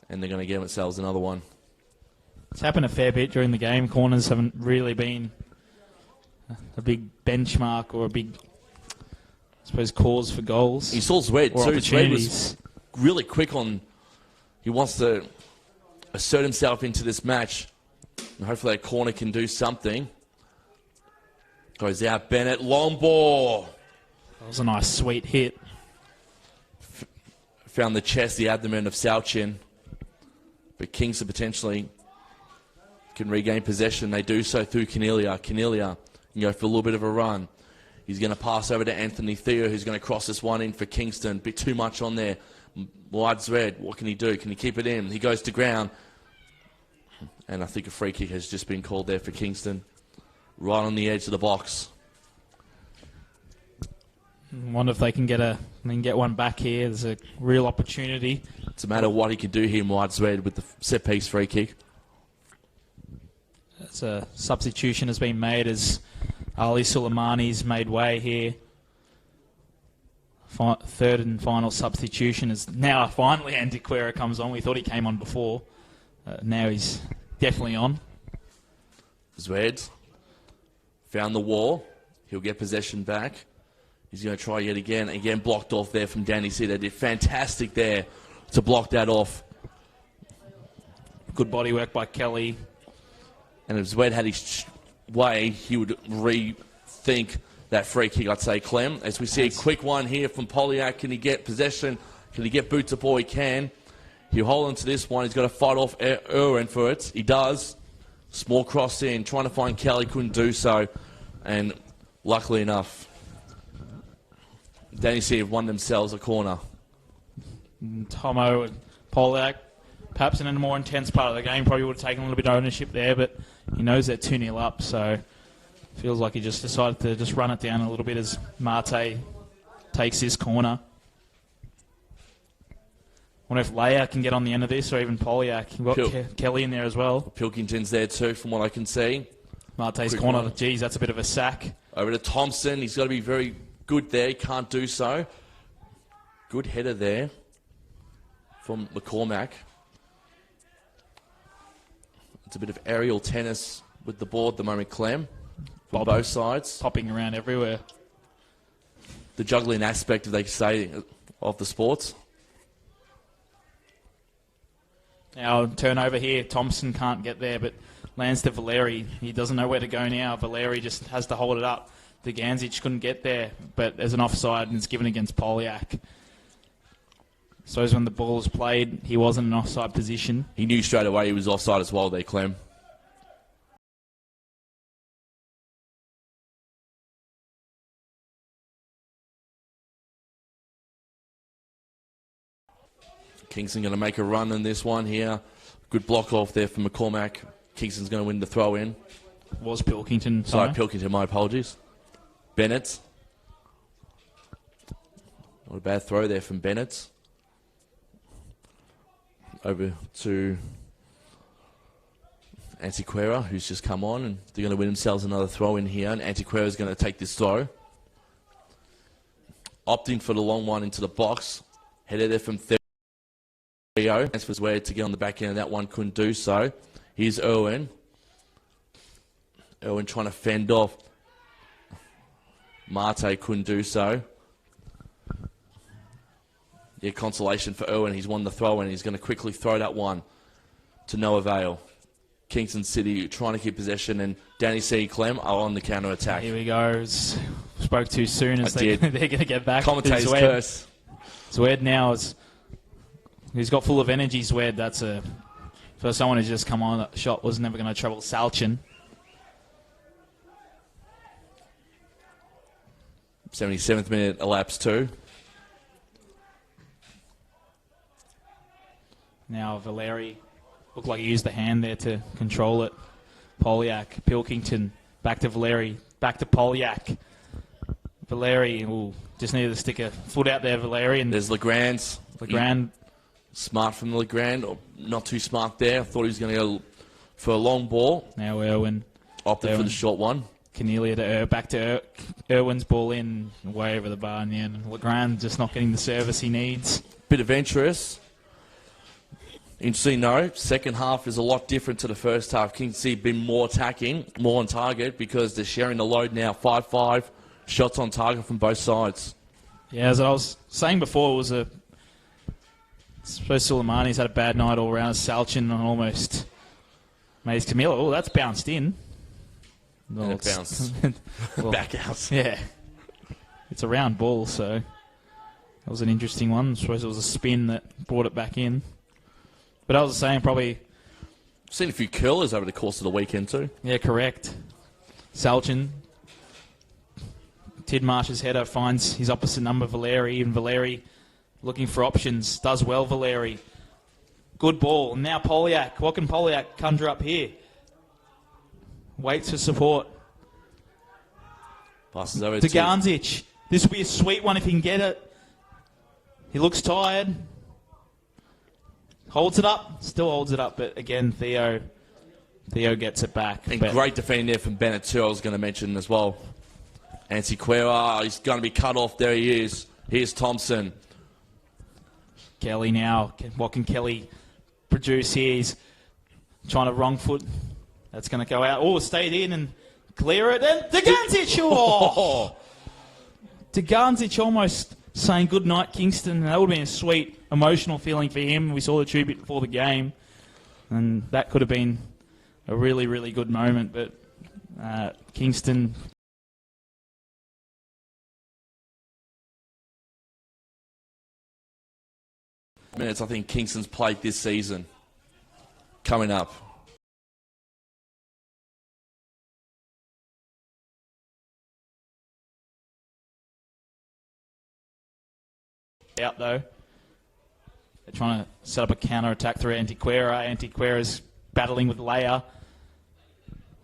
And they're going to get themselves another one. It's happened a fair bit during the game. Corners haven't really been a big benchmark or a big, I suppose, cause for goals. He saw Zwed too. Zwed was really quick on... He wants to assert himself into this match. And hopefully that corner can do something. Goes out, Bennett. Long ball. That was a nice, sweet hit. Found the chest, the abdomen of Sauchin. But Kingston potentially can regain possession. They do so through Cornelia. Cornelia can go for a little bit of a run. He's going to pass over to Anthony Theo, who's going to cross this one in for Kingston. Bit too much on there. Wide Zwed, what can he do? Can he keep it in? He goes to ground. And I think a free kick has just been called there for Kingston. Right on the edge of the box. Wonder if they can get one back here. There's a real opportunity. It's a matter of what he can do here, Wide Zwed, with the set-piece free kick. It's a substitution has been made as Ali Suleimani's made way here. Third and final substitution is now finally Antiquera comes on. We thought he came on before. Now he's definitely on. Zwed found the wall. He'll get possession back. He's going to try yet again. Again, blocked off there from Danny C. They did fantastic there to block that off. Good body work by Kelly. And if Zwed had his way, he would rethink that free kick, I'd say, Clem. As we see a quick one here from Polyak. Can he get possession? Can he get boots up? He can. He'll hold on to this one. He's got to fight off Irwin for it. He does. Small cross in, trying to find Kelly, couldn't do so. And luckily enough, Danny C have won themselves a corner. Tomo and Polyak, perhaps in a more intense part of the game, probably would have taken a little bit of ownership there, but he knows they're 2-0 up, so feels like he just decided to just run it down a little bit as Mate takes his corner. I wonder if Leia can get on the end of this, or even Polyak. We've got Kelly in there as well. Pilkington's there too, from what I can see. Mate's Quick corner, one. geez, that's a bit of a sack. Over to Thompson. He's got to be very good there. He can't do so. Good header there from McCormack. It's a bit of aerial tennis with the ball at the moment, Clem, from both sides. Popping around everywhere. The juggling aspect, if they say, of the sports. Now, turnover here. Thompson can't get there, but lands to Valeri. He doesn't know where to go now. Valeri just has to hold it up. Deganzic couldn't get there, but there's an offside, and it's given against Polyak. So as when the ball was played, he was in an offside position. He knew straight away he was offside as well there, Clem. Kingston going to make a run in this one here. Good block off there from McCormack. Kingston's going to win the throw in. Was Pilkington. Sorry, Pilkington, my apologies. Bennett. Not a bad throw there from Bennett. Over to Antiquera, who's just come on, and they're going to win themselves another throw in here, and Antiquera's going to take this throw. Opting for the long one into the box. Headed there from Theo. Transfers where to get on the back end of that one, couldn't do so. Here's Irwin. Irwin trying to fend off. Mate couldn't do so. Yeah, consolation for Irwin. He's won the throw and he's going to quickly throw that one to no avail. Kingston City trying to keep possession, and Danny C. Clem are on the counter attack. Here we go. Spoke too soon as they're going to get back. Commentator's curse. Zwed now he's got full of energy. Zwed, that's for someone who's just come on. That shot was never going to trouble Salchin. 77th minute elapsed too. Now Valeri looked like he used the hand there to control it. Polyak, Pilkington, back to Valeri, back to Polyak. Valeri, just needed to stick a foot out there, Valeri. And there's Legrand's. Legrand. Smart from Legrand, or not too smart there. I thought he was going to go for a long ball. Now Irwin. Opted for the short one. Cornelia to back to Irwin's ball in, way over the bar in the end. Legrand just not getting the service he needs. Bit adventurous. Interesting note, second half is a lot different to the first half. Kingston been more attacking, more on target, because they're sharing the load now. 5-5 shots on target from both sides. Yeah, as I was saying before, it was I suppose Suleimani's had a bad night all around. Salchin almost made his Camilla. Oh, that's bounced in. Well, and it bounced back out. Yeah. It's a round ball, so that was an interesting one. I suppose it was a spin that brought it back in. But I was saying probably... Seen a few curlers over the course of the weekend too. Yeah, correct. Salchin. Tidmarsh's header finds his opposite number, Valeri. And Valeri looking for options. Does well, Valeri. Good ball. Now Polyak. What can Polyak conjure up here? Waits for support. Passes over to Garnzic. This will be a sweet one if he can get it. He looks tired. Holds it up. Still holds it up, but again, Theo gets it back. And great defending there from Bennett too, I was going to mention as well. Antiquera, he's going to be cut off. There he is. Here's Thompson. Kelly now. What can Kelly produce here? He's trying to wrong foot. That's going to go out. Oh, stayed in and clear it. And Deganzic. Oh! Deganzic almost saying good night, Kingston. That would have been a sweet, emotional feeling for him. We saw the tribute before the game, and that could have been a really, really good moment. But Kingston... minutes I think Kingston's played this season coming up. Out though. They're trying to set up a counter-attack through Antiquera. Antiquera's battling with Leia.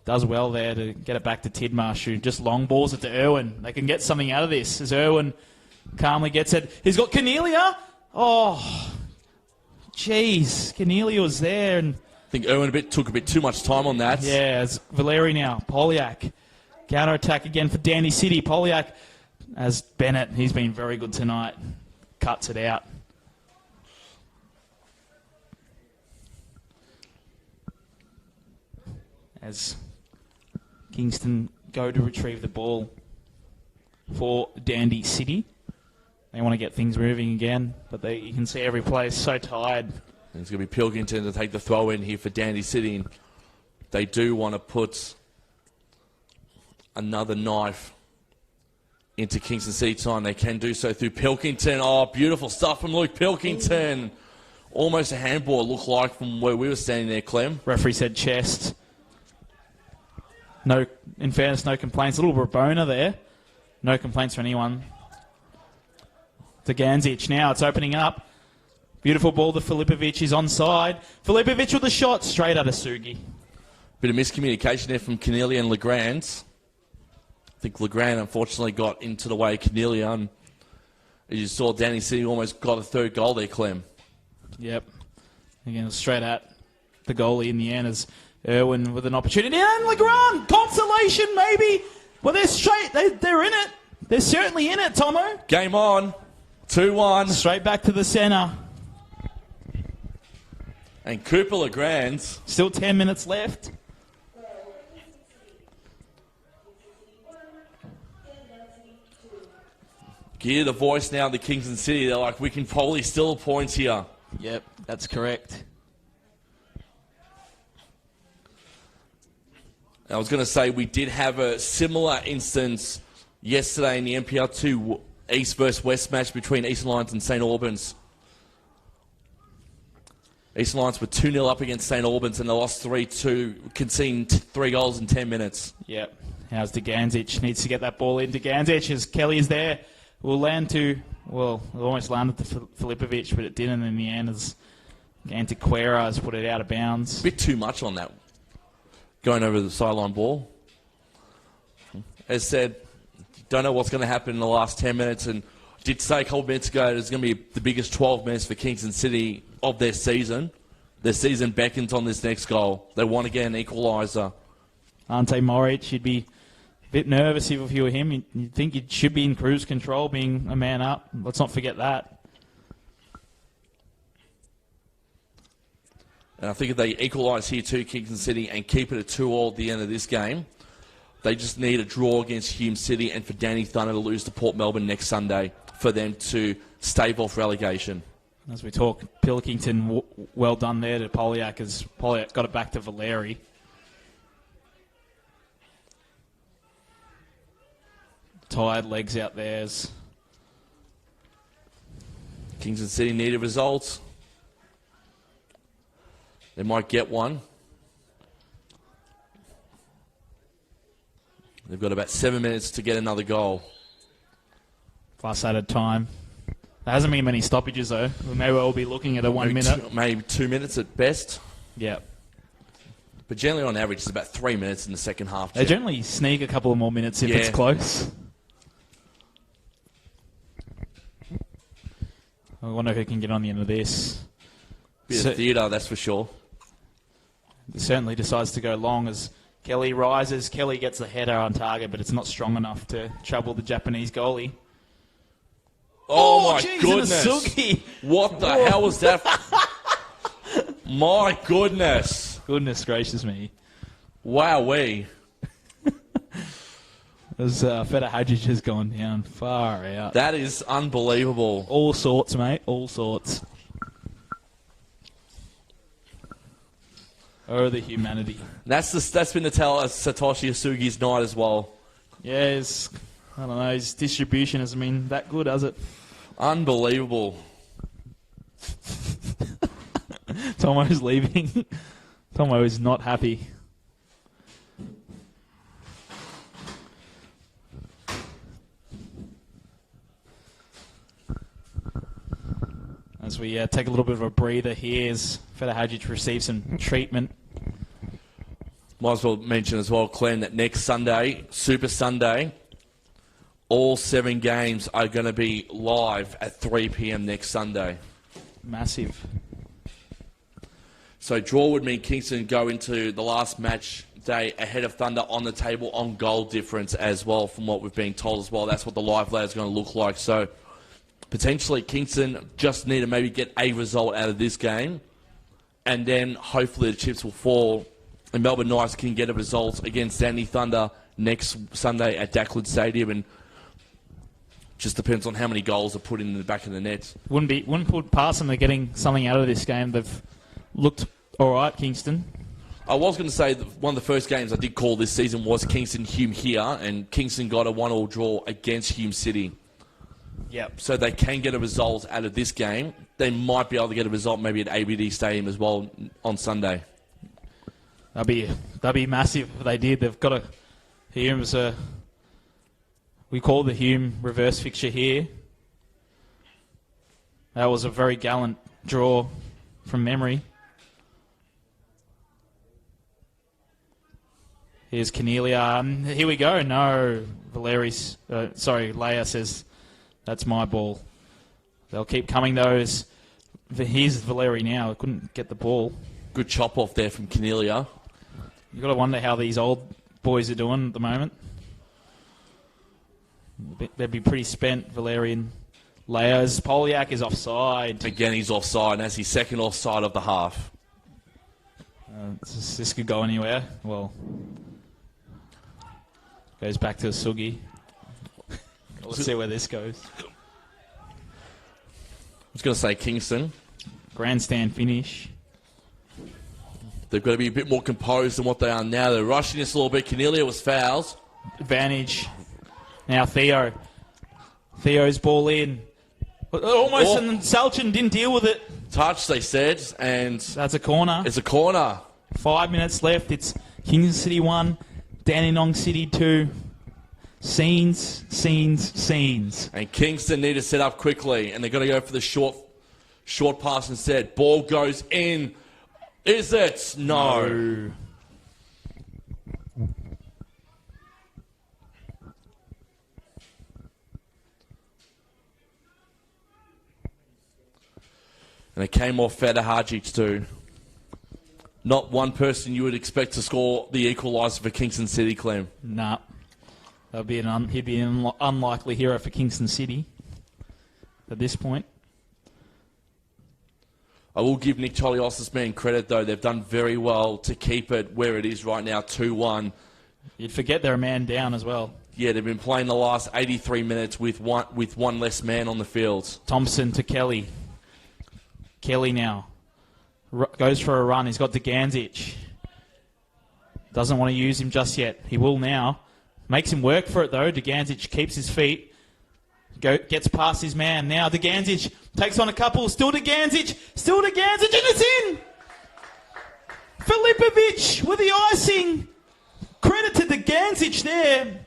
Does well there to get it back to Tidmarsh, who just long balls it to Irwin. They can get something out of this as Irwin calmly gets it. He's got Cornelia. Oh, jeez. Cornelia was there. And I think Irwin took a bit too much time on that. yeah, it's Valeri now. Polyak. Counter-attack again for Dandy City. Polyak as Bennett. He's been very good tonight. Cuts it out. As Kingston go to retrieve the ball for Dandy City. They want to get things moving again, but you can see every player is so tired. And it's going to be Pilkington to take the throw in here for Dandy City. And they do want to put another knife into Kingston City time. They can do so through Pilkington. Oh, beautiful stuff from Luke Pilkington. Almost a handball, looked like, from where we were standing there, Clem. Referee said chest. No, in fairness, no complaints. A little Rabona there. No complaints for anyone. To Ganzic now. It's opening up. Beautiful ball to Filipovic. He's onside. Filipovic with a shot straight out of Sugi. Bit of miscommunication there from Cornelia and Legrand. I think Legrand unfortunately got into the way of Cornelia, and as you saw, Danny City almost got a third goal there, Clem. Yep. Again, straight at the goalie in the end as Irwin with an opportunity. And Legrand! Consolation, maybe! Well, they're straight. They're in it. They're certainly in it, Tomo. Game on. 2-1. Straight back to the centre. And Cooper Legrand. Still 10 minutes left. Gear the voice now to Kingston City. They're like, we can probably steal points here. Yep, that's correct. I was going to say we did have a similar instance yesterday in the NPL 2 East versus West match between Eastern Lions and St Albans. Eastern Lions were 2-0 up against St Albans and they lost 3-2, conceding 3 goals in 10 minutes. Yep. How's Deganzic? Needs to get that ball in. Deganzic, as Kelly is there, will land to, well, it almost landed to Filipovic, but it didn't in the end as Antiquera has put it out of bounds. A bit too much on that, going over the sideline ball. As said, don't know what's going to happen in the last 10 minutes, and I did say a couple of minutes ago it's going to be the biggest 12 minutes for Kingston City of their season. Their season beckons on this next goal. They want to get an equaliser. Ante Moric, you'd be a bit nervous if you were him. You'd think you should be in cruise control, being a man up. Let's not forget that. And I think if they equalise here too, Kingston City, and keep it at 2-2 at the end of this game, they just need a draw against Hume City and for Danny Thunder to lose to Port Melbourne next Sunday for them to stave off relegation. As we talk, Pilkington, well done there to Polyak as Polyak got it back to Valeri. Tired legs out there. Kingston City need a result. They might get one. They've got about 7 minutes to get another goal. Plus added time. There hasn't been many stoppages though. We may well be looking at a 1 minute. Maybe 2 minutes at best. Yeah. But generally on average it's about 3 minutes in the second half. They generally sneak a couple of more minutes if it's close. I wonder who can get on the end of this. Bit of theatre, that's for sure. He certainly decides to go long as Kelly rises. Kelly gets the header on target, but it's not strong enough to trouble the Japanese goalie. Oh my geez, goodness. What the hell was that? My goodness. Goodness gracious me. Wowee. Because Feta Hadjic has gone down far out. That is unbelievable. All sorts, mate. All sorts. Oh, the humanity. That's been the tell of Satoshi Asugi's night as well. Yeah, I don't know, his distribution hasn't been that good, has it? Unbelievable. Tomo's leaving. Tomo is not happy. As we take a little bit of a breather here as Feta Hadjic receives some treatment. Might as well mention as well, Clem, that next Sunday, Super Sunday, all 7 games are going to be live at 3 p.m. next Sunday. Massive. So draw would mean Kingston go into the last match day ahead of Thunder on the table on goal difference as well, from what we've been told as well. That's what the live ladder is going to look like. So potentially Kingston just need to maybe get a result out of this game, and then hopefully the chips will fall and Melbourne Knights can get a result against Sydney Thunder next Sunday at Dacklin Stadium, and just depends on how many goals are put in the back of the net. Wouldn't put past them. They're getting something out of this game. They've looked all right, Kingston. I was going to say that one of the first games I did call this season was Kingston-Hume here, and Kingston got a 1-1 draw against Hume City. Yep. So they can get a result out of this game. They might be able to get a result maybe at ABD Stadium as well on Sunday. That'd be massive if they did. They've got Hume's we call the Hume reverse fixture here. That was a very gallant draw from memory. Here's Cornelia. Here we go. No, Leia says that's my ball. They'll keep coming those. Here's Valeri now. Couldn't get the ball. Good chop off there from Cornelia. You've got to wonder how these old boys are doing at the moment. They'd be pretty spent, Valerian. Leos. Poliak is offside. Again, he's offside, and that's his second offside of the half. This could go anywhere. Well, goes back to Sugi. Let's see where this goes. I was going to say Kingston. Grandstand finish. They've got to be a bit more composed than what they are now. They're rushing this a little bit. Cornelia was fouled. Advantage. Now Theo. Theo's ball in. Almost, and Salchin didn't deal with it. Touch, they said, and that's a corner. It's a corner. 5 minutes left. It's Kingston City 1, Dandenong City 2. Scenes. And Kingston need to set up quickly, and they're going to go for the short pass instead. Ball goes in. Is it? No. And it came off Feta Hadjic too. Not one person you would expect to score the equaliser for Kingston City, Clem. Nah. He'd be an unlikely hero for Kingston City at this point. I will give Nick Cholios' man credit, though. They've done very well to keep it where it is right now, 2-1. You'd forget they're a man down as well. Yeah, they've been playing the last 83 minutes with one less man on the field. Thompson to Kelly. Kelly now. Goes for a run. He's got Deganzic. Doesn't want to use him just yet. He will now. Makes him work for it, though. Deganzic keeps his feet. Gets past his man. Now Deganzic takes on a couple. Still Deganzic, and it's in! Filipovic with the icing. Credit to Deganzic there.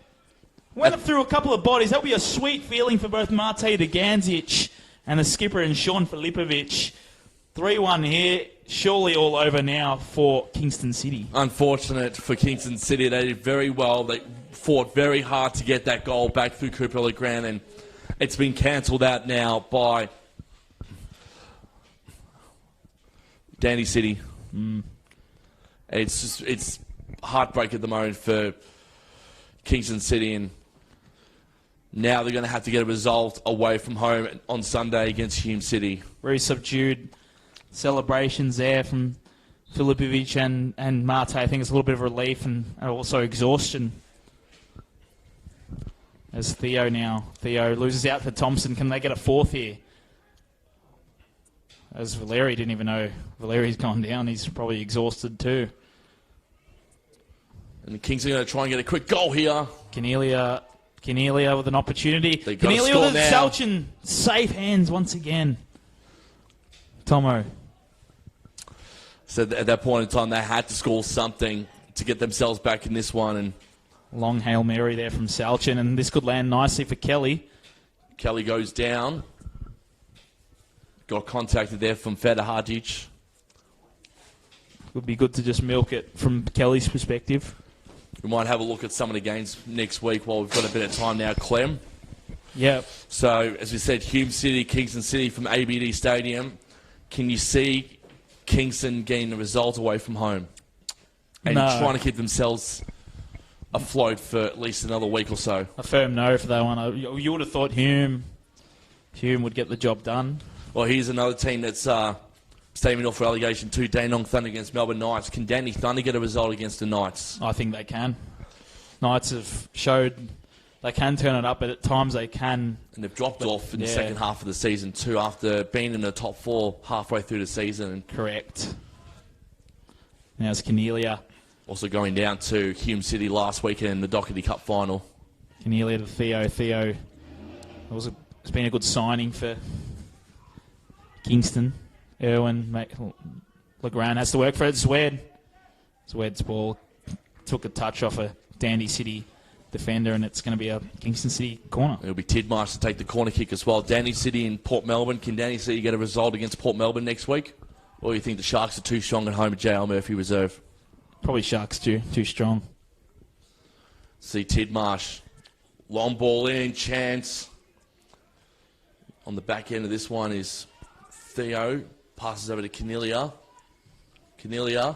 Went up through a couple of bodies. That'll be a sweet feeling for both Mate Deganzic and the skipper and Sean Filipovic. 3-1 here. Surely all over now for Kingston City. Unfortunate for Kingston City. They did very well. They fought very hard to get that goal back through Cooper Legrand, and it's been cancelled out now by Dandy City. It's heartbreak at the moment for Kingston City, and now they're going to have to get a result away from home on Sunday against Hume City. Very subdued celebrations there from Filipovic and Mate. I think it's a little bit of relief and also exhaustion. As Theo now. Theo loses out for Thompson. Can they get a fourth here? As Valeri didn't even know Valeri's gone down. He's probably exhausted too. And the Kings are going to try and get a quick goal here. Cornelia with an opportunity. Cornelia with a Salchin. Safe hands once again. Tomo. So at that point in time, they had to score something to get themselves back in this one. And long Hail Mary there from Salchin, and this could land nicely for Kelly. Kelly goes down. Got contacted there from Feder Hadjic. Would be good to just milk it from Kelly's perspective. We might have a look at some of the games next week while we've got a bit of time now, Clem. Yep. So, as we said, Hume City, Kingston City from ABD Stadium. Can you see Kingston getting the result away from home? And trying to keep themselves afloat for at least another week or so? A firm no for that one. You would have thought Hume would get the job done. Well, here's another team that's staving off relegation too. Dandenong Thunder against Melbourne Knights. Can Danny Thunder get a result against the Knights? I think they can. Knights have showed they can turn it up, but at times they can. And they've dropped off in the second half of the season too, after being in the top four halfway through the season. Correct. Now it's Cornelia. Also going down to Hume City last weekend in the Doherty Cup final. Cornelia to Theo. Theo. It's been a good signing for Kingston. Irwin, Legrand has to work for it. Zwed's ball took a touch off a Dandy City defender, and it's going to be a Kingston City corner. It'll be Tidmarsh to take the corner kick as well. Dandy City and Port Melbourne. Can Dandy City get a result against Port Melbourne next week? Or do you think the Sharks are too strong at home at JL Murphy Reserve? Probably Sharks too strong. See Tidmarsh. Long ball in, chance. On the back end of this one is Theo. Passes over to Cornelia. Cornelia.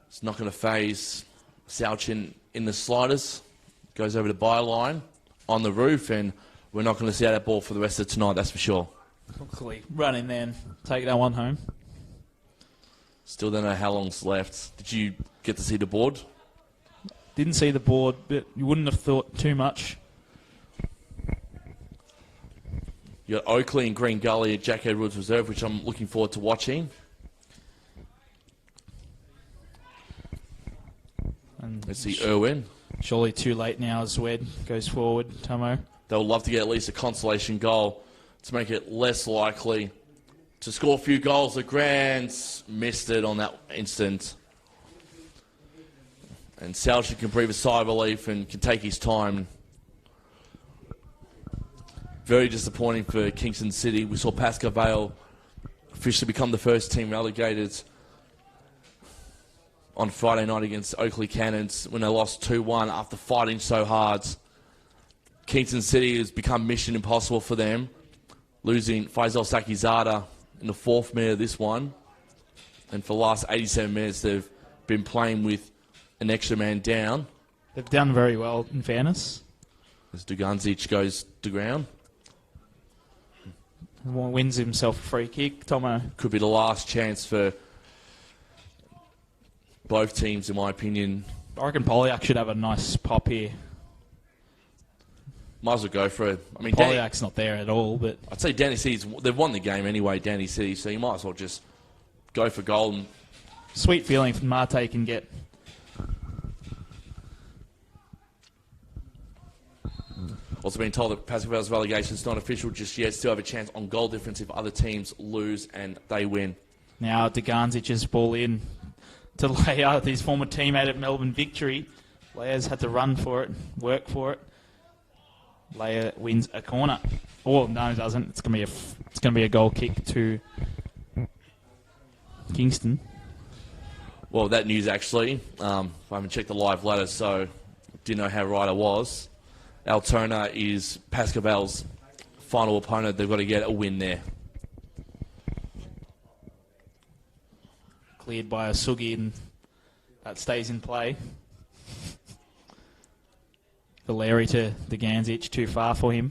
It's not going to phase Salchin in the sliders. Goes over to byline on the roof, and we're not going to see that ball for the rest of tonight, that's for sure. Quickly run in there and take that one home. Still don't know how long's left. Did you get to see the board? Didn't see the board, but you wouldn't have thought too much. You got Oakley and Green Gully at Jack Edwards Reserve, which I'm looking forward to watching. And let's see Irwin. Surely too late now as Zwed goes forward, Tomo. They would love to get at least a consolation goal to make it less likely to score a few goals. The Grands missed it on that instant. And Salchin can breathe a sigh of relief and can take his time. Very disappointing for Kingston City. We saw Pascoe Vale officially become the first team relegated on Friday night against Oakley Cannons when they lost 2-1 after fighting so hard. Kingston City has become mission impossible for them, losing Faisal Sakizada in the 4th minute of this one. And for the last 87 minutes, they've been playing with an extra man down. They've done very well, in fairness. As Duganzic goes to ground. Wins himself a free kick. Tomo. Could be the last chance for both teams, in my opinion. I reckon Polyak should have a nice pop here. Might as well go for it. I mean, Polyak's not there at all, but I'd say Danny City's, they've won the game anyway, Danny City, so you might as well just go for goal. And sweet feeling from Marte can get. Also been told that Pascoe Vale's relegation is not official just yet. Still have a chance on goal difference if other teams lose and they win. Now Duganzic's ball in to Leia, his former teammate at Melbourne Victory. Leia's had to run for it, work for it. Leia wins a corner. Oh no, it doesn't. It's gonna be a goal kick to Kingston. Well, that news actually, I haven't checked the live ladder, so didn't know how right I was. Altona is Pascoe Vale's final opponent. They've got to get a win there. Cleared by a Sugi, and that stays in play. Valeri to Duganzic, too far for him.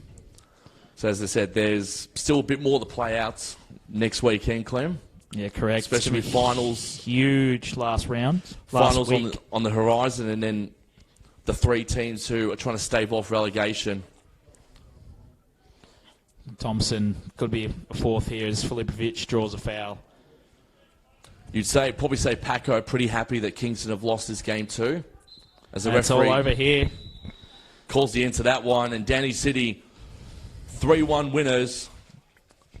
So as I said, there's still a bit more to play out next weekend, Clem. Yeah, correct. Especially with finals. Huge last round. Finals on the horizon, and then the three teams who are trying to stave off relegation. Thompson could be a fourth here as Filipovic draws a foul. You'd probably say Paco pretty happy that Kingston have lost this game too. As the It's referee all over here. calls the end to that one, and Danny City 3-1 winners.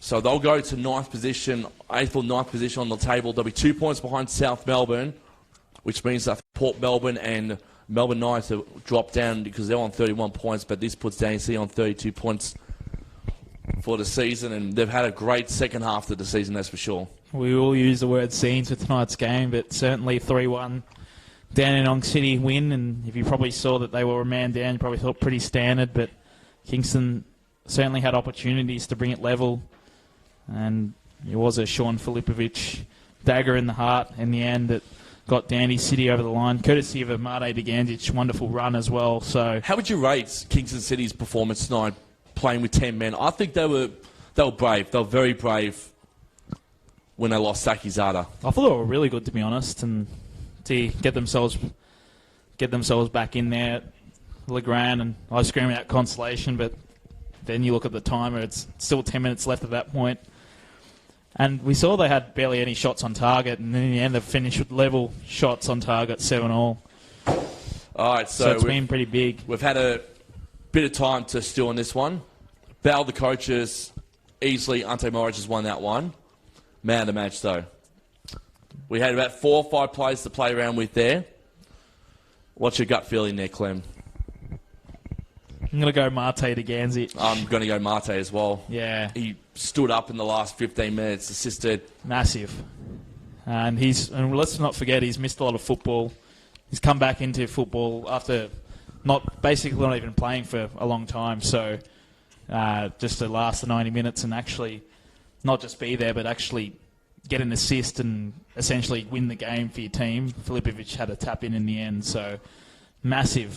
So they'll go to 8th or 9th position on the table. They'll be 2 points behind South Melbourne, which means that Port Melbourne and Melbourne Knights have dropped down because they're on 31 points, but this puts Danny City on 32 points for the season, and they've had a great second half of the season, that's for sure. We will use the word scenes for tonight's game, but certainly 3-1 Dandenong City win, and if you probably saw that they were a man down, you probably thought pretty standard, but Kingston certainly had opportunities to bring it level, and it was a Sean Filipovic dagger in the heart in the end that got Dandy City over the line, courtesy of a Mate Degandic wonderful run as well. So, how would you rate Kingston City's performance tonight, playing with 10 men? I think they were brave. They were very brave when they lost Saki Zada. I thought they were really good, to be honest, and to get themselves back in there, Legrand, and I scream out consolation, but then you look at the timer, it's still 10 minutes left at that point. And we saw they had barely any shots on target, and in the end they finished with level shots on target, 7-all. All right, so it's been pretty big. We've had a bit of time to stew on this one. Battle the coaches, easily Ante Morris has won that one. Man of the match, though. We had about 4 or 5 players to play around with there. What's your gut feeling there, Clem? I'm going to go Mate Degandic. I'm going to go Mate as well. Yeah. He stood up in the last 15 minutes, assisted. Massive. And let's not forget, he's missed a lot of football. He's come back into football after not even playing for a long time. So just to last the 90 minutes and actually not just be there, but actually get an assist and essentially win the game for your team. Filipovic had a tap in the end. So massive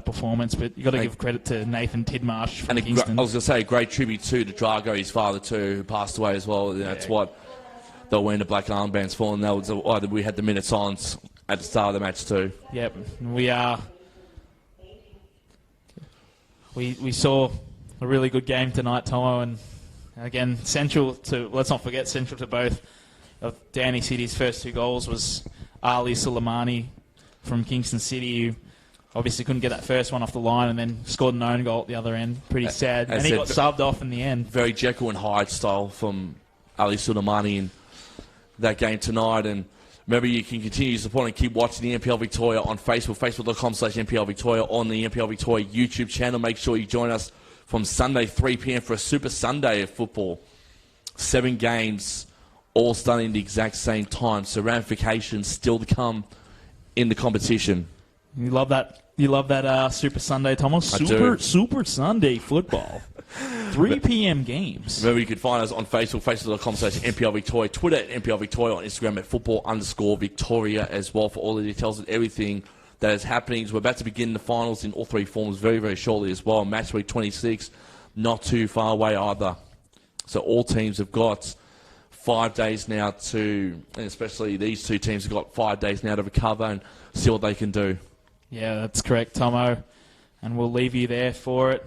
performance, but you've got to give credit to Nathan Tidmarsh from Kingston. I was going to say a great tribute to Drago, his father too, who passed away as well. That's what they were wearing the black armbands for, and that was why we had the minute silence at the start of the match too. Yep, we saw a really good game tonight, Tomo, and again, let's not forget, central to both of Danny City's first 2 goals was Ali Suleimani from Kingston City, who obviously couldn't get that first one off the line and then scored an own goal at the other end. Pretty sad. And he got subbed off in the end. Very Jekyll and Hyde style from Ali Suleimani in that game tonight. And remember, you can continue supporting and keep watching the NPL Victoria on Facebook, facebook.com/NPL Victoria, on the NPL Victoria YouTube channel. Make sure you join us from Sunday, 3 p.m. for a Super Sunday of football. 7 games, all starting at the exact same time. So ramifications still to come in the competition. You love that. You love that Super Sunday, Thomas. Super Sunday football. 3 p.m. games. Remember, you can find us on Facebook, facebook.com/NPL Victoria, Twitter at NPL Victoria, on Instagram at football_Victoria as well for all the details and everything that is happening. So we're about to begin the finals in all 3 forms very, very shortly as well. Match week 26, not too far away either. So all teams have got 5 days now and especially these 2 teams have got 5 days now to recover and see what they can do. Yeah, that's correct, Tomo. And we'll leave you there for it.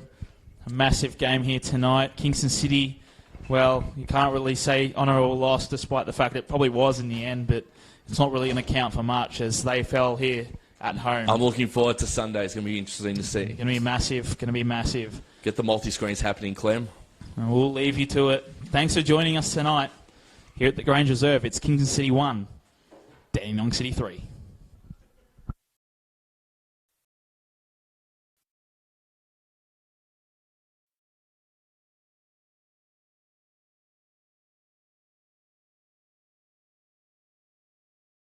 A massive game here tonight. Kingston City, well, you can't really say honour or loss despite the fact it probably was in the end, but it's not really going to count for much as they fell here at home. I'm looking forward to Sunday. It's going to be interesting to see. Going to be massive. Get the multi-screens happening, Clem. And we'll leave you to it. Thanks for joining us tonight. Here at the Grange Reserve, it's Kingston City 1, Dandenong City 3.